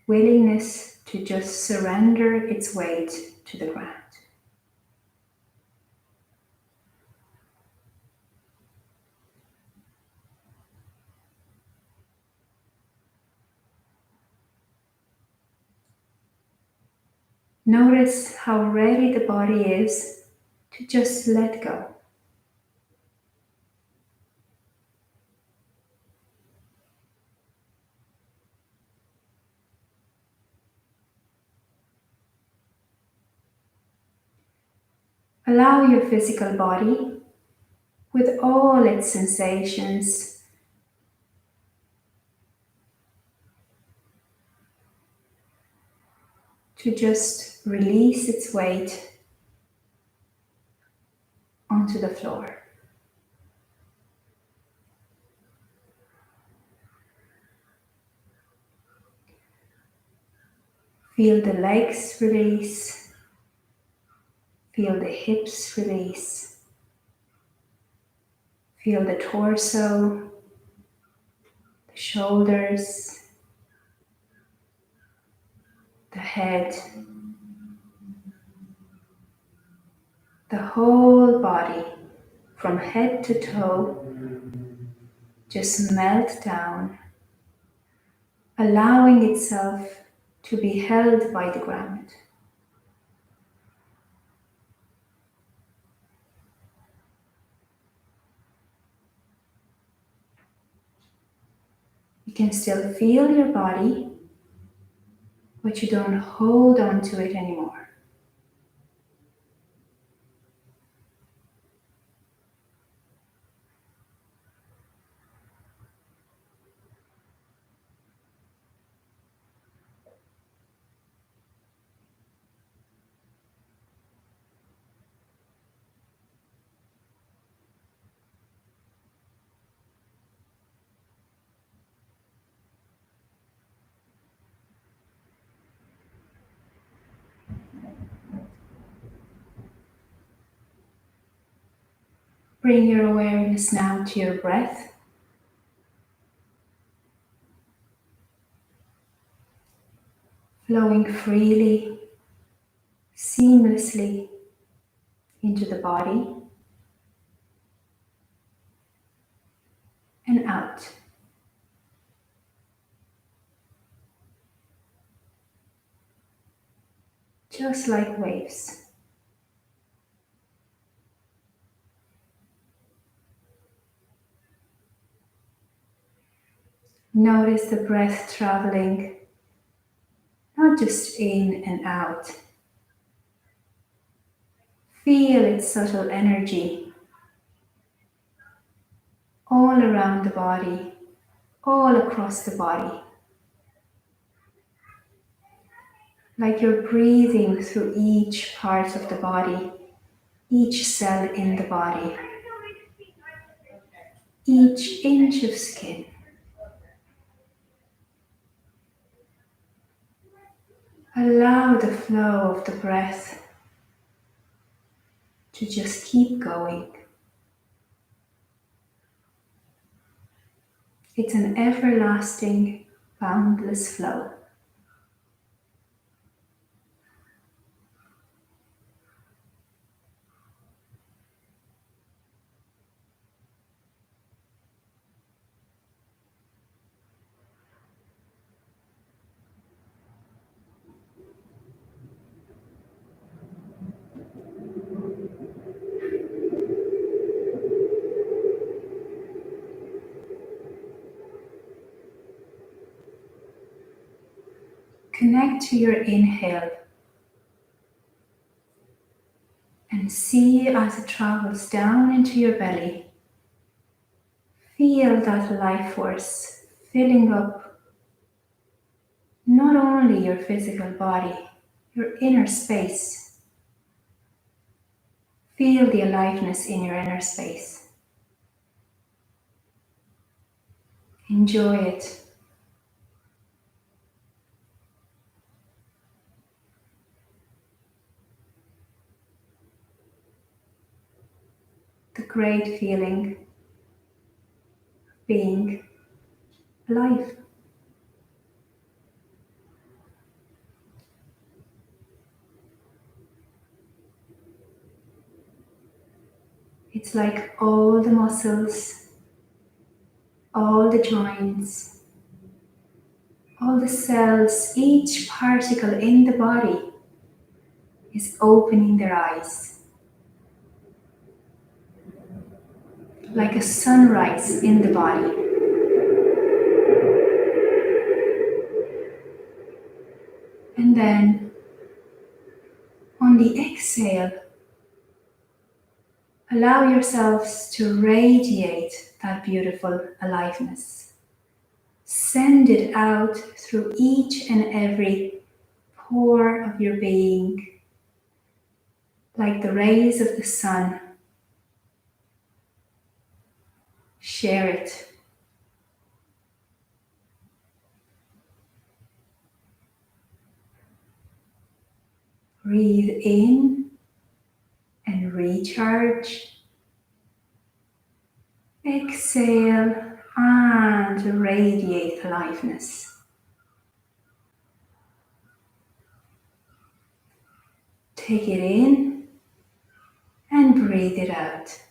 willingness to just surrender its weight to the ground. Notice how ready the body is to just let go. Allow your physical body, with all its sensations, to just release its weight onto the floor. Feel the legs release, feel the hips release, feel the torso, the shoulders, the head, the whole body from head to toe. Just melt down, allowing itself to be held by the ground. You can still feel your body, but you don't hold on to it anymore. Bring your awareness now to your breath. Flowing freely, seamlessly into the body and out. Just like waves. Notice the breath traveling, not just in and out. Feel its subtle energy all around the body, all across the body. Like you're breathing through each part of the body, each cell in the body, each inch of skin. Allow the flow of the breath to just keep going. It's an everlasting, boundless flow. Connect to your inhale and see as it travels down into your belly. Feel that life force filling up not only your physical body, your inner space. Feel the aliveness in your inner space. Enjoy it. The great feeling of being alive. It's like all the muscles, all the joints, all the cells, each particle in the body is opening their eyes. Like a sunrise in the body. And then on the exhale, allow yourselves to radiate that beautiful aliveness. Send it out through each and every pore of your being, like the rays of the sun. Share it. Breathe in and recharge. Exhale and radiate aliveness. Take it in and breathe it out.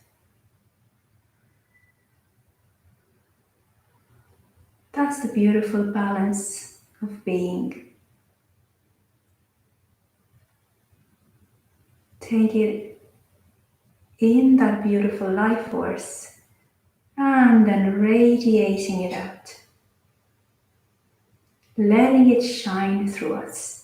That's the beautiful balance of being. Take it in, that beautiful life force, and then radiating it out. Letting it shine through us.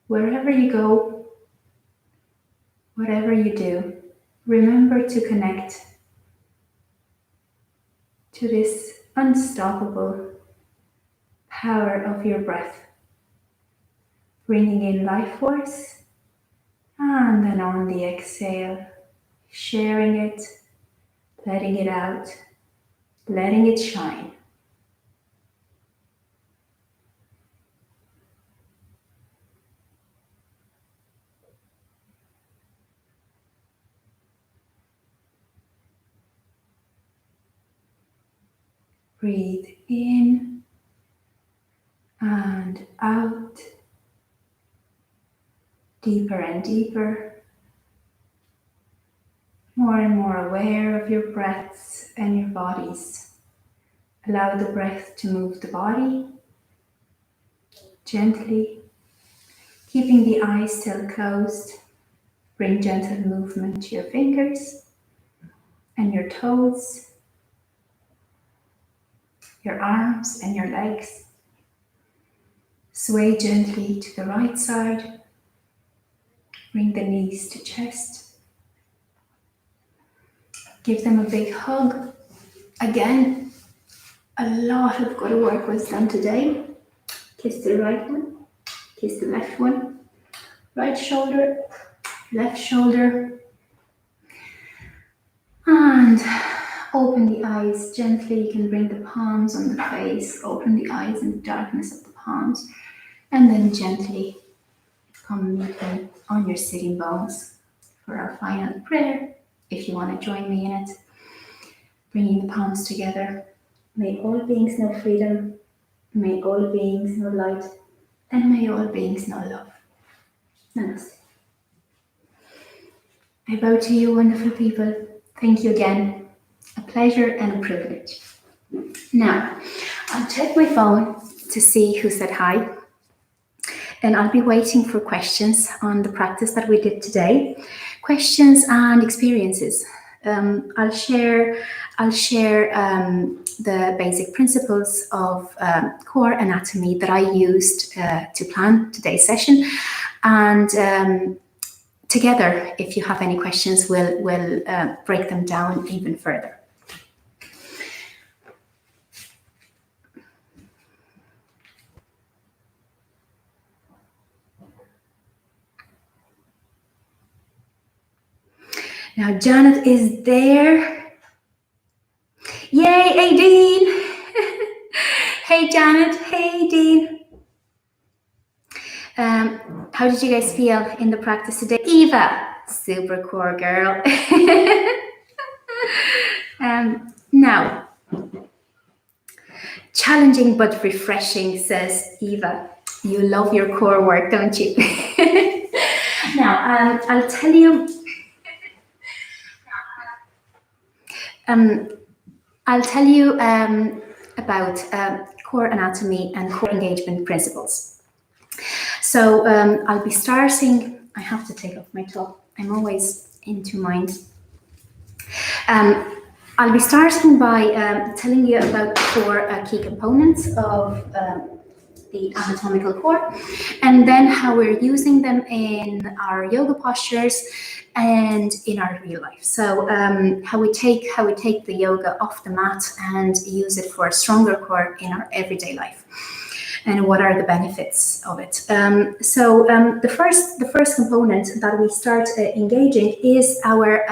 Wherever you go, whatever you do, remember to connect to this unstoppable power of your breath. Bringing in life force, and then on the exhale, sharing it, letting it out, letting it shine. Breathe in and out, deeper and deeper, more and more aware of your breaths and your bodies. Allow the breath to move the body gently, keeping the eyes still closed. Bring gentle movement to your fingers and your toes, your arms and your legs. Sway gently to the right side. Bring the knees to chest. Give them a big hug. Again, a lot of good work was done today. Kiss the right one, kiss the left one. Right shoulder, left shoulder. And open the eyes gently. You can bring the palms on the face. Open the eyes in the darkness of the palms. And then gently come meet them on your sitting bones for our final prayer. If you want to join me in it, bringing the palms together. May all beings know freedom. May all beings know light. And may all beings know love. Namaste. I bow to you, wonderful people. Thank you again. A pleasure and a privilege. Now, I'll check my phone to see who said hi. And I'll be waiting for questions on the practice that we did today. Questions and experiences. I'll share the basic principles of core anatomy that I used to plan today's session. And together, if you have any questions, we'll break them down even further. Now Janet is there. Yay, Aideen! Hey Janet, hey Dean. How did you guys feel in the practice today? Eva, super core girl. Now, challenging but refreshing, says Eva. You love your core work, don't you? Now, I'll tell you. About core anatomy and core engagement principles. So I'll be starting. I have to take off my top. I'm always in two minds. I'll be starting by telling you about the four key components of the anatomical core, and then how we're using them in our yoga postures and in our real life. So how we take the yoga off the mat and use it for a stronger core in our everyday life, and what are the benefits of it. So the first component that we start engaging is our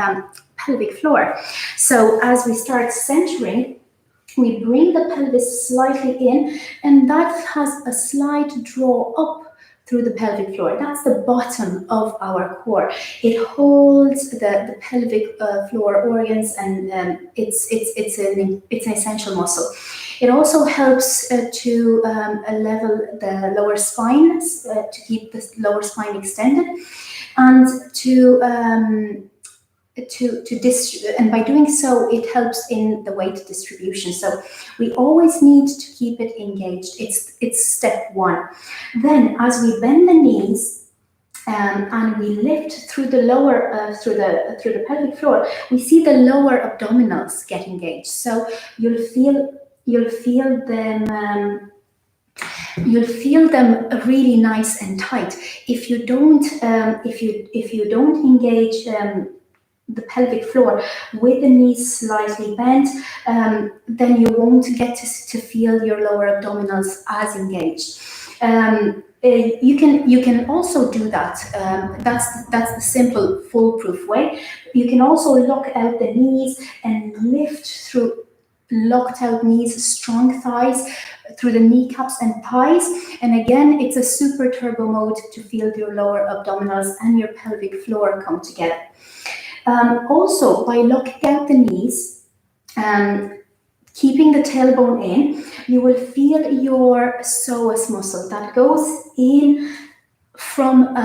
pelvic floor. So as we start centering, we bring the pelvis slightly in, and that has a slight draw up through the pelvic floor. That's the bottom of our core. It holds the pelvic floor organs, and it's an essential muscle. It also helps to level the lower spine, to keep the lower spine extended, and and by doing so, it helps in the weight distribution. So we always need to keep it engaged. It's step one. Then, as we bend the knees and we lift through the lower through the pelvic floor, we see the lower abdominals get engaged. So you'll feel them. You'll feel them really nice and tight. If you don't engage the pelvic floor with the knees slightly bent, then you won't get to feel your lower abdominals as engaged. You can also do that. That's the simple foolproof way. You can also lock out the knees and lift through locked out knees, strong thighs, through the kneecaps and thighs. And again, it's a super turbo mode to feel your lower abdominals and your pelvic floor come together. Also, by locking out the knees, keeping the tailbone in, you will feel your psoas muscle that goes in from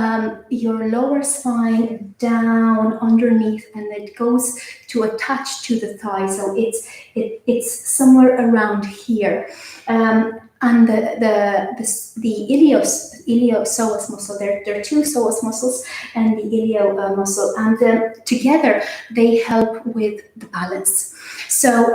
your lower spine down underneath, and it goes to attach to the thigh. So it's somewhere around here. And the iliopsoas muscle, there are two psoas muscles and the ilio muscle, and together they help with the balance. So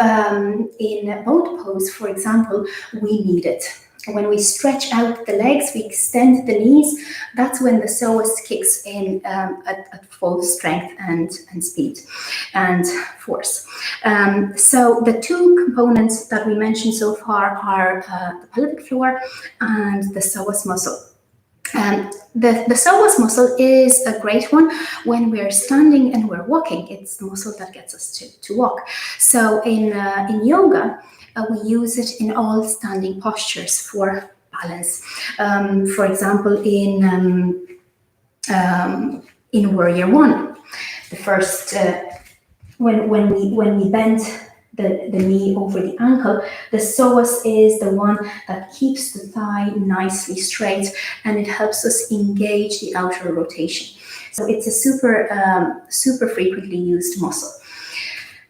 in boat pose, for example, we need it. When we stretch out the legs, we extend the knees, that's when the psoas kicks in at full strength and speed and force. So the two components that we mentioned so far are the pelvic floor and the psoas muscle. The psoas muscle is a great one when we're standing and we're walking. It's the muscle that gets us to walk. So in yoga, we use it in all standing postures for balance. For example, in Warrior One, the first when we bend the knee over the ankle, the psoas is the one that keeps the thigh nicely straight, and it helps us engage the outer rotation. So it's a super frequently used muscle.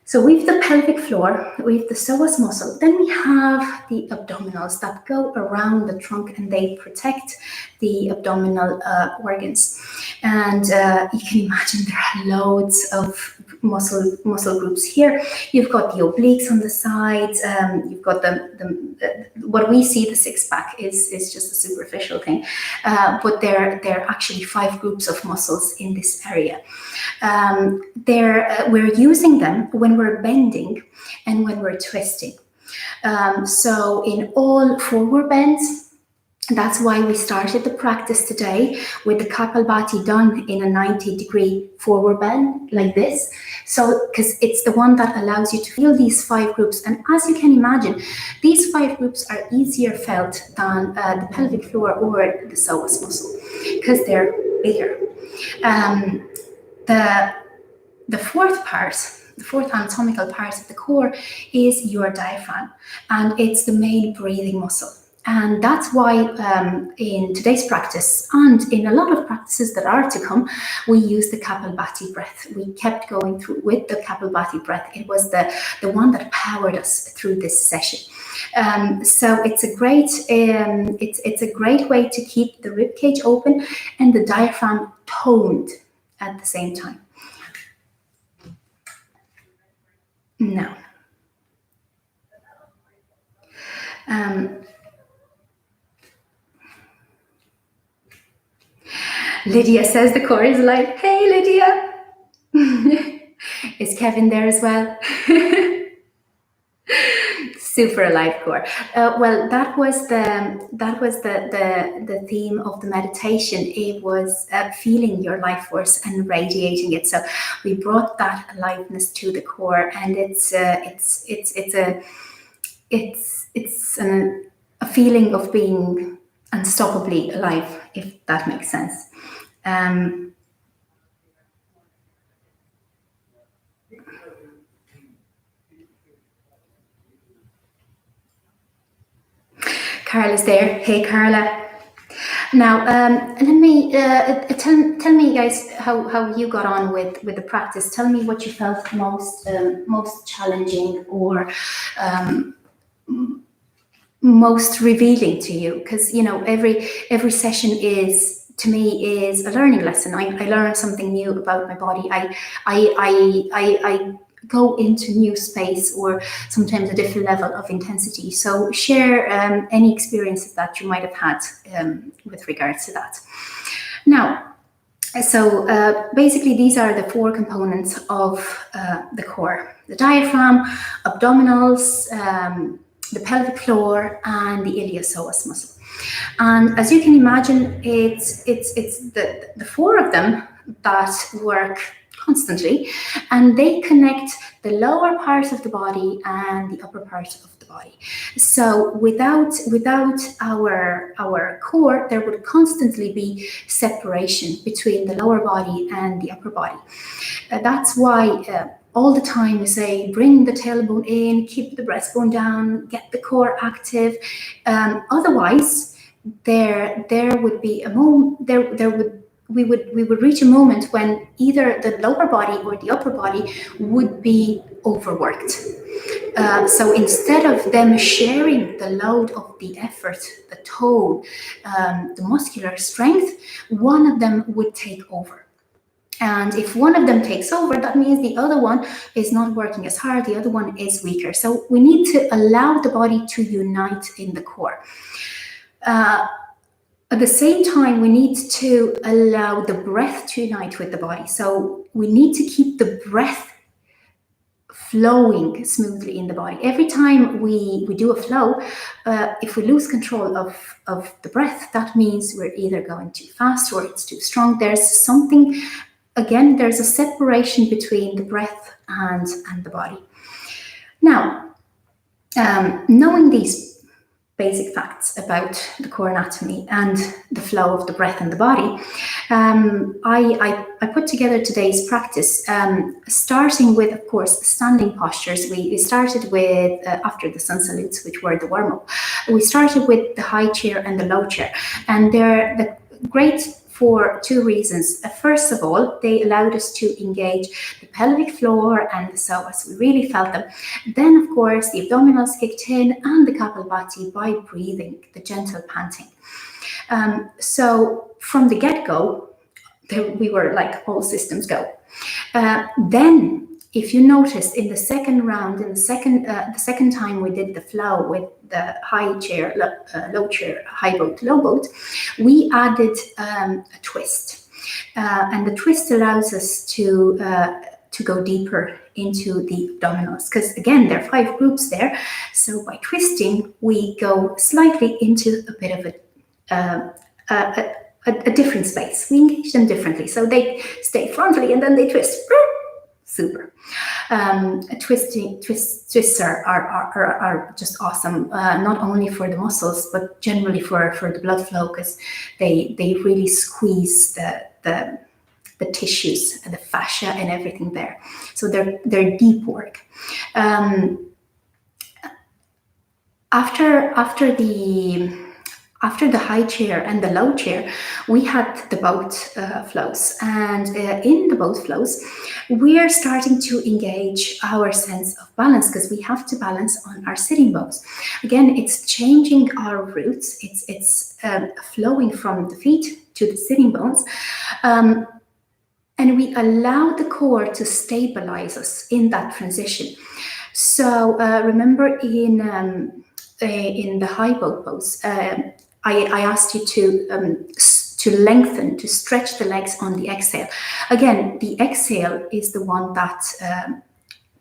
So we have the pelvic floor, we have the psoas muscle, then we have the abdominals that go around the trunk and they protect the abdominal organs. And you can imagine there are loads of muscle groups here. You've got the obliques on the sides, you've got what we see, the six pack is just a superficial thing, but there are actually 5 groups of muscles in this area. We're using them when we're bending and when we're twisting. So in all forward bends, that's why we started the practice today with the Kapalbhati done in a 90-degree forward bend like this. So, because it's the one that allows you to feel these 5 groups. And as you can imagine, these 5 groups are easier felt than the pelvic floor or the psoas muscle because they're bigger. The fourth anatomical part of the core is your diaphragm, and it's the main breathing muscle. And that's why in today's practice and in a lot of practices that are to come, we use the Kapalbhati breath. We kept going through with the Kapalbhati breath. It was the one that powered us through this session. So it's a great it's a great way to keep the rib cage open and the diaphragm toned at the same time. Now, Lydia says the core is alive. Hey, Lydia. Is Kevin there as well? Super alive core. Well, that was the theme of the meditation. It was feeling your life force and radiating it. So we brought that aliveness to the core, and it's a feeling of being unstoppably alive, if that makes sense. Carla's there. Hey, Carla. Now, let me tell me, guys, how you got on with the practice. Tell me what you felt most challenging or most revealing to you, because every session is, to me, is a learning lesson. I learn something new about my body. I go into new space or sometimes a different level of intensity. So share any experiences that you might have had with regards to that. Now, so basically these are the 4 components of the core: the diaphragm, abdominals, the pelvic floor, and the iliopsoas muscle. And as you can imagine, it's the 4 of them that work constantly, and they connect the lower part of the body and the upper part of the body. So without our core, there would constantly be separation between the lower body and the upper body. That's why all the time we say, bring the tailbone in, keep the breastbone down, get the core active. Otherwise, there would be a moment. We would reach a moment when either the lower body or the upper body would be overworked. So instead of them sharing the load of the effort, the tone, the muscular strength, one of them would take over. And if one of them takes over, that means the other one is not working as hard, the other one is weaker. So we need to allow the body to unite in the core. At the same time, we need to allow the breath to unite with the body. So we need to keep the breath flowing smoothly in the body. Every time we do a flow, if we lose control of the breath, that means we're either going too fast or it's too strong. There's something, again, there's a separation between the breath and the body. Now, knowing these basic facts about the core anatomy and the flow of the breath in the body, I put together today's practice, starting with, of course, standing postures. We started with, after the sun salutes, which were the warm-up, we started with the high chair and the low chair. And they're the great for two reasons. First of all, they allowed us to engage the pelvic floor and the psoas. We really felt them. Then, of course, the abdominals kicked in and the Kapalbhati by breathing, the gentle panting. So from the get-go, we were like all systems go. Then, if you noticed in the second round, in the second time we did the flow with the high chair, low chair, high boat, low boat, we added a twist, and the twist allows us to go deeper into the abdominals, because again there are 5 groups there. So by twisting, we go slightly into a bit of a different space. We engage them differently, so they stay frontally and then they twist. Super. Twists are just awesome, not only for the muscles but generally for the blood flow, because they really squeeze the tissues and the fascia and everything there. So they're deep work. After the high chair and the low chair, we had the boat flows. And in the boat flows, we are starting to engage our sense of balance, because we have to balance on our sitting bones. Again, it's changing our roots. It's flowing from the feet to the sitting bones. And we allow the core to stabilize us in that transition. So remember in the high boat pose, I asked you to lengthen, to stretch the legs on the exhale. Again, the exhale is the one that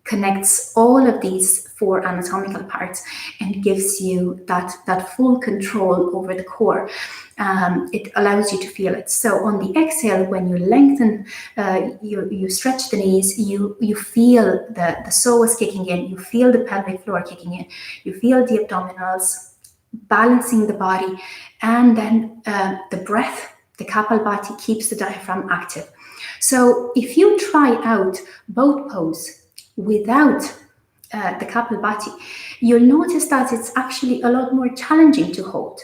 connects all of these 4 anatomical parts and gives you that full control over the core. It allows you to feel it. So on the exhale, when you lengthen, you stretch the knees, you feel the psoas kicking in, you feel the pelvic floor kicking in, you feel the abdominals balancing the body, and then the breath, the Kapalbhati, keeps the diaphragm active. So if you try out boat pose without the Kapalbhati, you'll notice that it's actually a lot more challenging to hold.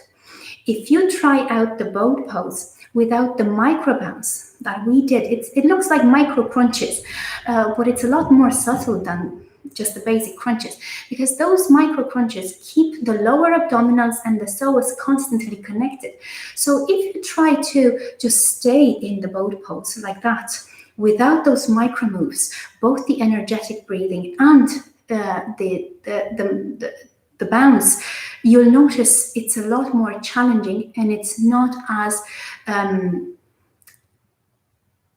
If you try out the boat pose without the micro bounce that we did, it looks like micro crunches, but it's a lot more subtle than just the basic crunches, because those micro crunches keep the lower abdominals and the psoas constantly connected. So if you try to just stay in the boat pose like that without those micro moves, both the energetic breathing and the bounce, you'll notice it's a lot more challenging, and it's not as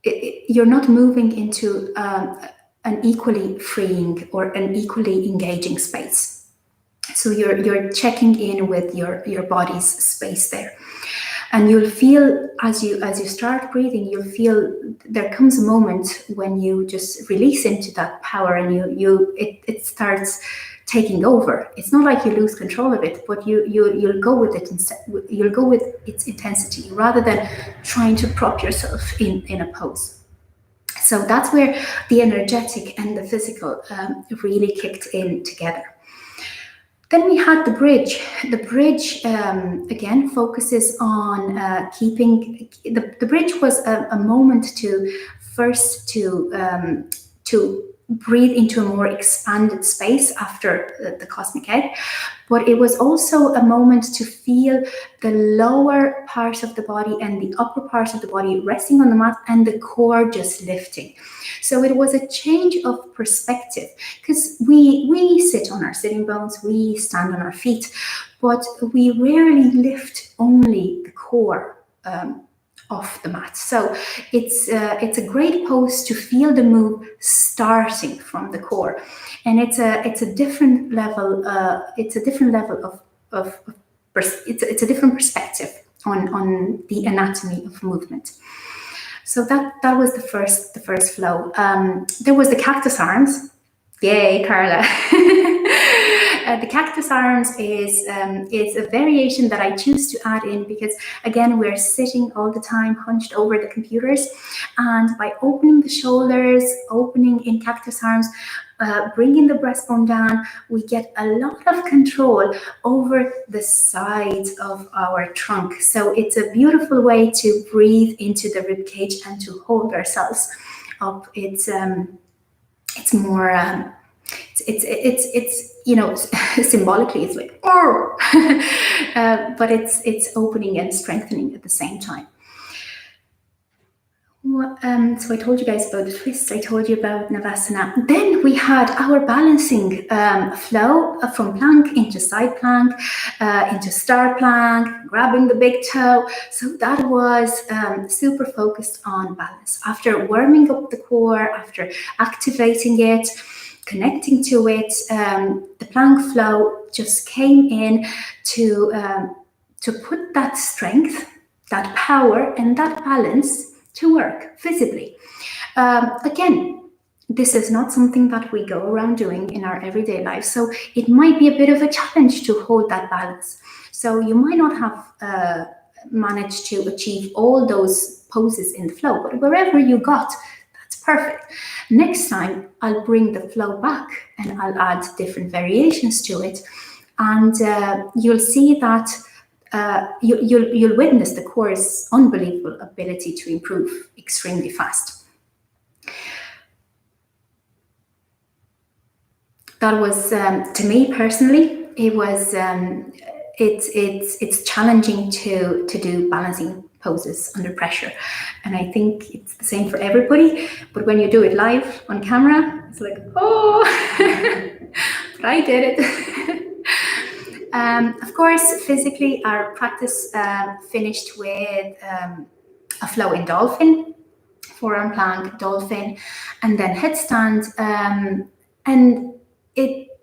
you're not moving into an equally freeing or an equally engaging space. So you're checking in with your body's space there. And you'll feel, as you start breathing, you'll feel there comes a moment when you just release into that power, and it starts taking over. It's not like you lose control of it, but you'll go with it. You'll go with its intensity rather than trying to prop yourself in a pose. So that's where the energetic and the physical really kicked in together. Then we had the bridge. The bridge, again, focuses on keeping... The bridge was a moment to breathe into a more expanded space after the cosmic egg, but it was also a moment to feel the lower part of the body and the upper part of the body resting on the mat and the core just lifting. So it was a change of perspective, because we sit on our sitting bones, we stand on our feet, but we rarely lift only the core off the mat. So it's a great pose to feel the move starting from the core, and it's a different level. It's a different level it's a different perspective on the anatomy of movement. So that was the first flow. There was the Cactus Arms. Yay, Carla. The Cactus Arms is a variation that I choose to add in because, again, we're sitting all the time hunched over the computers, and by opening the shoulders, opening in Cactus Arms, bringing the breastbone down, we get a lot of control over the sides of our trunk. So it's a beautiful way to breathe into the rib cage and to hold ourselves up. It's more it's you know, symbolically it's like oh but it's opening and strengthening at the same time. Well, so I told you guys about the twist, I told you about Navasana. Then we had our balancing flow from plank into side plank, into star plank, grabbing the big toe. So that was super focused on balance. After warming up the core, after activating it, connecting to it, the plank flow just came in to put that strength, that power, and that balance to work visibly. Again, this is not something that we go around doing in our everyday life, so it might be a bit of a challenge to hold that balance. So you might not have managed to achieve all those poses in the flow, but wherever you got, that's perfect. Next time, I'll bring the flow back and I'll add different variations to it, and you'll see that you'll witness the core's unbelievable ability to improve extremely fast. That was, to me personally, it was it's challenging to do balancing poses under pressure, and I think it's the same for everybody. But when you do it live on camera, it's like, oh, but I did it. Of course, physically, our practice finished with a flow in dolphin, forearm plank, dolphin, and then headstand. And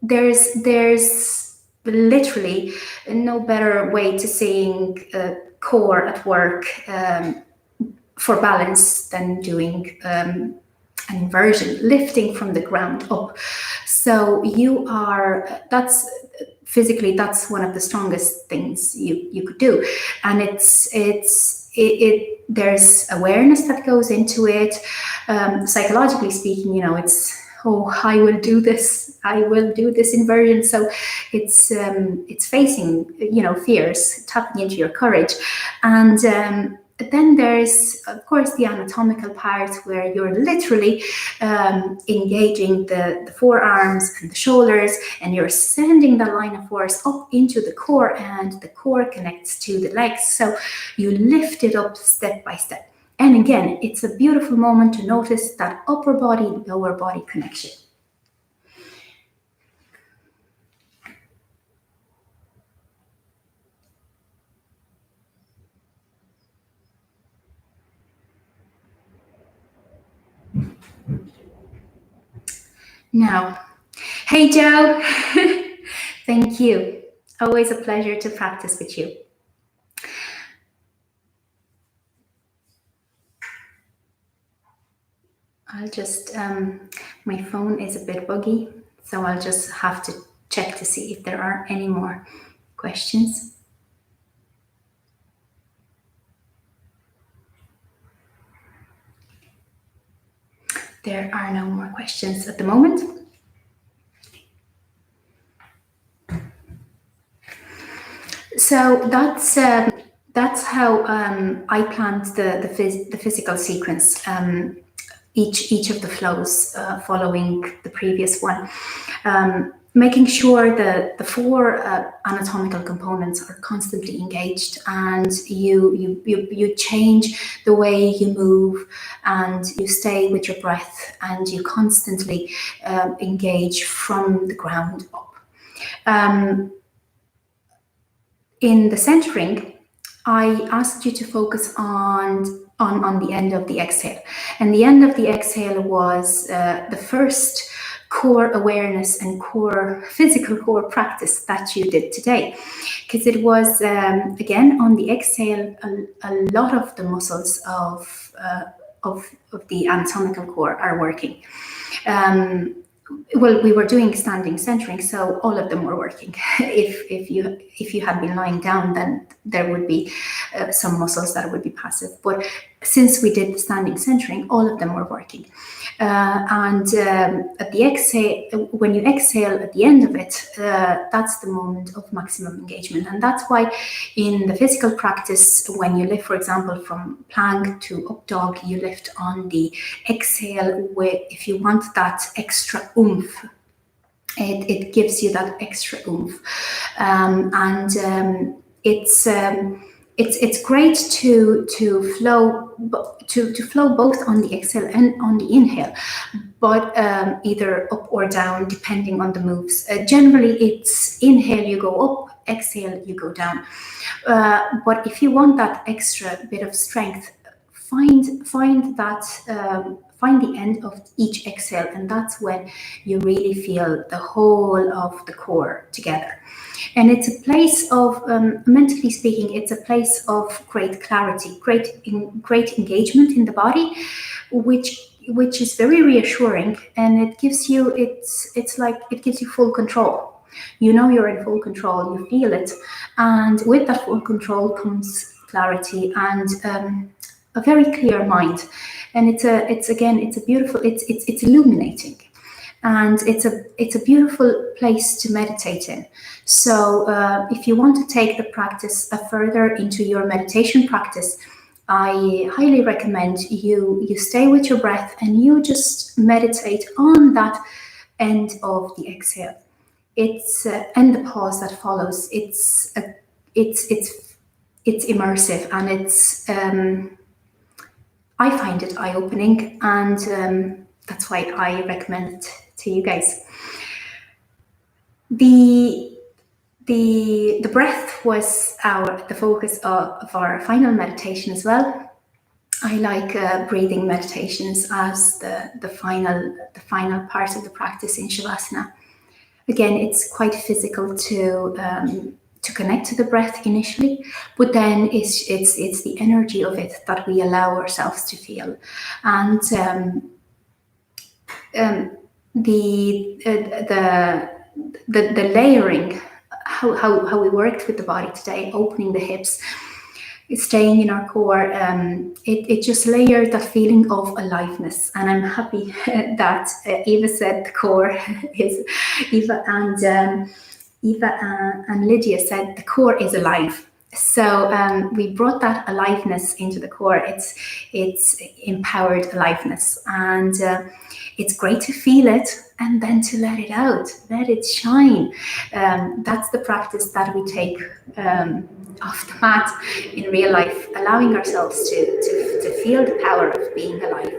there's literally no better way to seeing core at work for balance than doing an inversion, lifting from the ground up. So physically, that's one of the strongest things you could do, and there's awareness that goes into it. Psychologically speaking, you know, it's I will do this inversion. So it's facing, you know, fears, tapping into your courage, and then there's, of course, the anatomical part where you're literally engaging the forearms and the shoulders, and you're sending the line of force up into the core, and the core connects to the legs. So you lift it up step by step. And again, it's a beautiful moment to notice that upper body, lower body connection. Now, hey Joe, thank you. Always a pleasure to practice with you. I'll just, my phone is a bit buggy, so I'll just have to check to see if there are any more questions. There are no more questions at the moment. So that's how I planned the physical sequence. Each of the flows following the previous one, making sure that the four anatomical components are constantly engaged, and you change the way you move, and you stay with your breath, and you constantly engage from the ground up. In the centering, I asked you to focus on the end of the exhale. And the end of the exhale was the first core awareness and physical core practice that you did today. Because it was, again, on the exhale, a lot of the muscles of the anatomical core are working. well, we were doing standing centering, so all of them were working. If you had been lying down, then there would be some muscles that would be passive. But since we did the standing centering, all of them were working. At the exhale, when you exhale at the end of it, that's the moment of maximum engagement. And that's why in the physical practice, when you lift, for example, from plank to up dog, you lift on the exhale with, if you want that extra oomph, it gives you that extra oomph. It's great to flow both on the exhale and on the inhale, but either up or down depending on the moves. Generally, it's inhale you go up, exhale you go down. But if you want that extra bit of strength, find the end of each exhale, and that's when you really feel the whole of the core together. And it's a place of, mentally speaking, it's a place of great clarity, great engagement in the body, which is very reassuring, and it gives you, it's like it gives you full control. You know you're in full control, you feel it, and with that full control comes clarity and a very clear mind. And it's a beautiful, it's illuminating, and it's a beautiful place to meditate in. So if you want to take the practice further into your meditation practice, I highly recommend you stay with your breath and you just meditate on that end of the exhale. It's and the pause that follows. It's immersive, and it's I find it eye-opening, and that's why I recommend it to you guys. The breath was the focus of our final meditation as well. I like breathing meditations as the final part of the practice in Shavasana. Again, it's quite physical to connect to the breath initially, but then it's the energy of it that we allow ourselves to feel, and the layering, how we worked with the body today, opening the hips, staying in our core, it just layered that feeling of aliveness. And I'm happy that Eva said the core is, Eva and Lydia said the core is alive. So we brought that aliveness into the core. It's empowered aliveness, and it's great to feel it and then to let it out, let it shine. That's the practice that we take off the mat in real life, allowing ourselves to feel the power of being alive.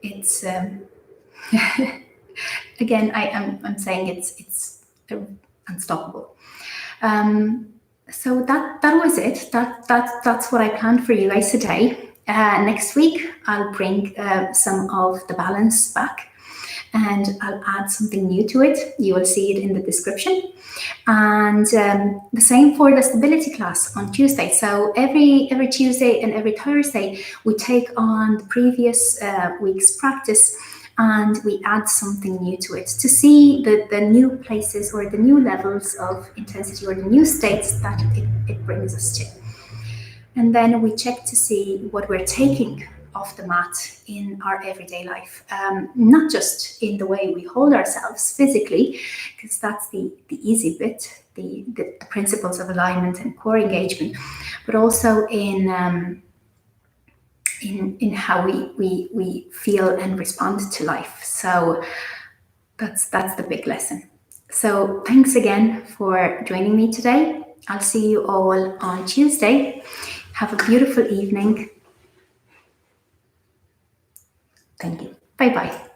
It's again, I'm saying it's unstoppable. So that was it. That's what I planned for you guys today. Next week I'll bring some of the balance back, and I'll add something new to it. You will see it in the description. And the same for the stability class on Tuesday. So every Tuesday and every Thursday we take on the previous week's practice, and we add something new to it to see the new places or the new levels of intensity or the new states that it brings us to. And then we check to see what we're taking off the mat in our everyday life, not just in the way we hold ourselves physically, because that's the easy bit, the principles of alignment and core engagement, but also in how we feel and respond to life. So that's the big lesson. So thanks again for joining me today. I'll see you all on Tuesday. Have a beautiful evening. Thank you. Bye-bye.